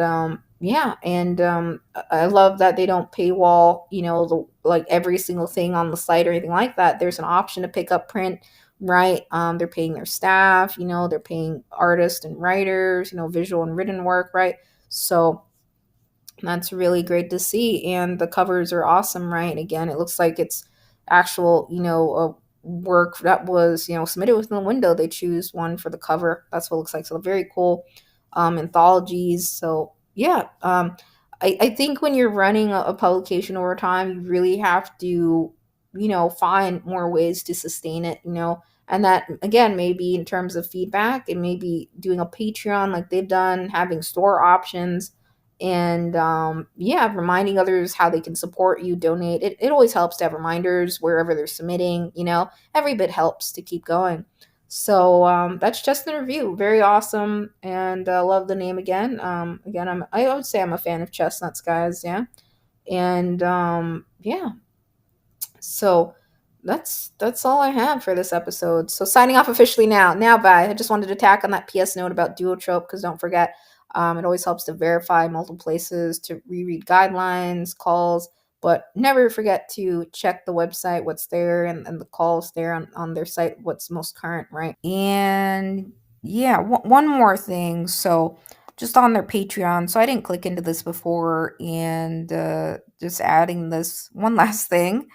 yeah, and I love that they don't paywall, like every single thing on the site or anything like that. There's an option to pick up print, right? They're paying their staff, they're paying artists and writers, visual and written work, right? So that's really great to see. And the covers are awesome, right? Again, it looks like it's actual, work that was, submitted within the window. They choose one for the cover. That's what it looks like. So very cool anthologies. So yeah, I think when you're running a publication over time, you really have to, find more ways to sustain it, and that, again, maybe in terms of feedback, and maybe doing a Patreon like they've done, having store options, and yeah, reminding others how they can support you, donate. It always helps to have reminders wherever they're submitting. Every bit helps to keep going. So that's just the review. Very awesome, and love the name again. Again, I would say I'm a fan of Chestnuts, guys. Yeah, and yeah. So that's all I have for this episode. So signing off officially now. Now, bye. I just wanted to tack on that PS note about duotrope, because don't forget, it always helps to verify multiple places, to reread guidelines, calls, but never forget to check the website, what's there, and the calls there on their site, what's most current, right? And yeah, one more thing. So just on their Patreon. So I didn't click into this before, and just adding this one last thing.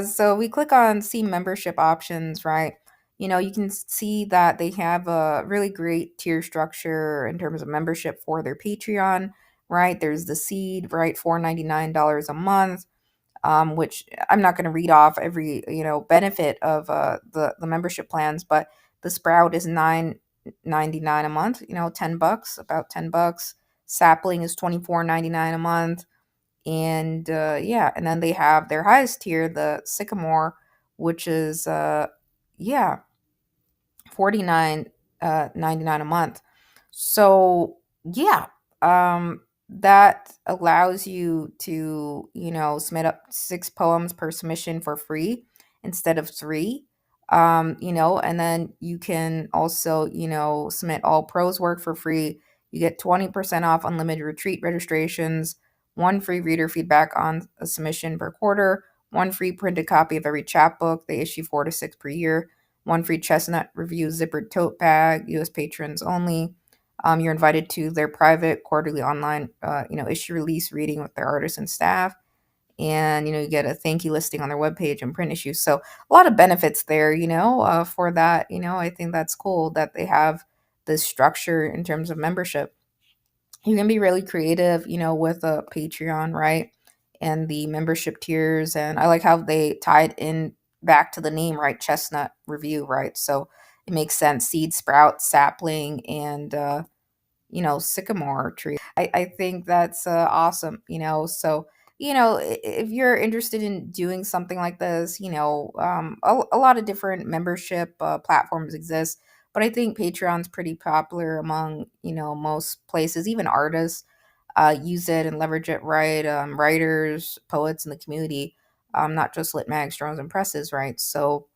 So we click on see membership options, right? You can see that they have a really great tier structure in terms of membership for their Patreon, right? There's the seed, right? $4.99 a month, which I'm not going to read off every, benefit of the membership plans, but the sprout is $9.99 a month, $10, about $10. Sapling is $24.99 a month. And yeah, and then they have their highest tier, the sycamore, which is yeah, 49 99 a month. So yeah, that allows you to, submit up 6 poems per submission for free instead of three. And then you can also, submit all prose work for free. You get 20% off unlimited retreat registrations, one free reader feedback on a submission per quarter, one free printed copy of every chapbook. They issue 4 to 6 per year, one free Chestnut review zippered tote bag, U.S. patrons only. You're invited to their private quarterly online, issue release reading with their artists and staff, and you get a thank you listing on their webpage and print issues. So a lot of benefits there, for that. I think that's cool that they have this structure in terms of membership. You can be really creative, with a Patreon, right? And the membership tiers. And I like how they tied in back to the name, right? Chestnut Review, right? So it makes sense. Seed, sprout, sapling, and sycamore tree. I think that's awesome, so if you're interested in doing something like this, a lot of different membership platforms exist, but I think Patreon's pretty popular among, most places. Even artists use it and leverage it, right? Writers, poets in the community, not just lit mags, journals, and presses, right? So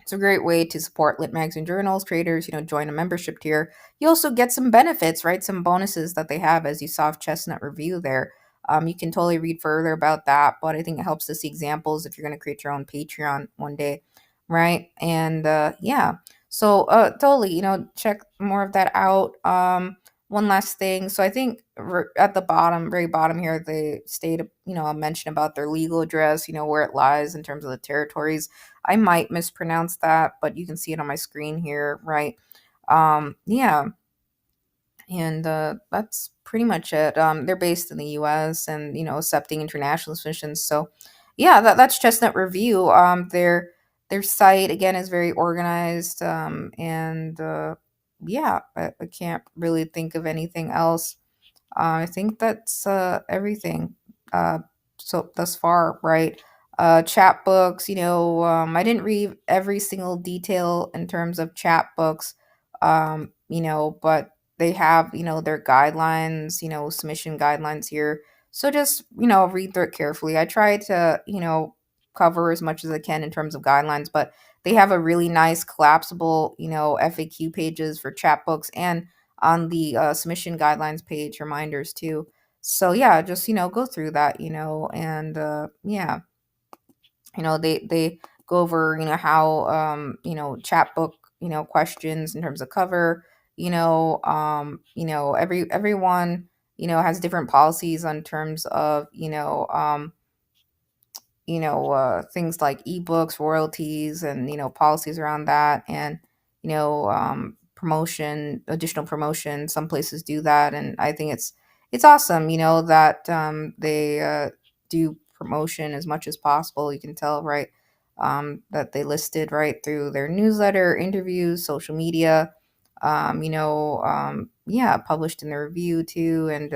it's a great way to support lit mags and journals creators, join a membership tier. You also get some benefits, right? Some bonuses that they have, as you saw of Chestnut Review there. You can totally read further about that, but I think it helps to see examples if you're going to create your own Patreon one day, right? And yeah, so totally, check more of that out. One last thing. So I think at the bottom, very bottom here, they state, a mention about their legal address, where it lies in terms of the territories. I might mispronounce that, but you can see it on my screen here, right? Yeah, and that's pretty much it. They're based in the U.S. and accepting international submissions. So, yeah, that's Chestnut Review. Their site again is very organized, and yeah, I can't really think of anything else. I think that's everything. So thus far, right? Chapbooks, I didn't read every single detail in terms of chapbooks, but they have, their guidelines, submission guidelines here. So just, read through it carefully. I try to, cover as much as I can in terms of guidelines, but they have a really nice collapsible, FAQ pages for chapbooks, and on the submission guidelines page, reminders too. So yeah, just go through that, and yeah, they go over how chapbook questions in terms of cover, everyone has different policies on terms of things like ebooks, royalties, and policies around that, and promotion, additional promotion. Some places do that, and I think it's awesome. That they do promotion as much as possible. You can tell, right, that they listed right through their newsletter, interviews, social media. Yeah, published in the review too, and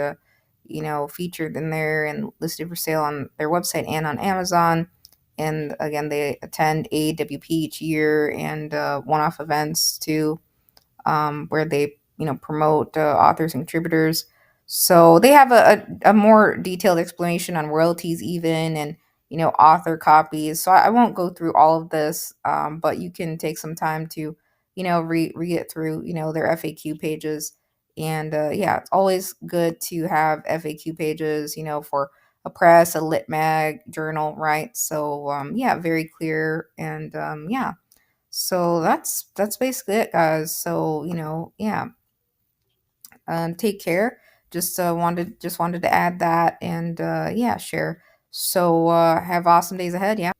featured in there and listed for sale on their website and on Amazon. And again, they attend AWP each year and one-off events too, where they promote authors and contributors. So they have a more detailed explanation on royalties even, and author copies. So I won't go through all of this, but you can take some time to read it through their FAQ pages. And yeah, it's always good to have FAQ pages for a press, a lit mag, journal, right? So yeah, very clear. And yeah, so that's basically it, guys. So yeah, take care. Just wanted to add that, and yeah, share. So have awesome days ahead. Yeah.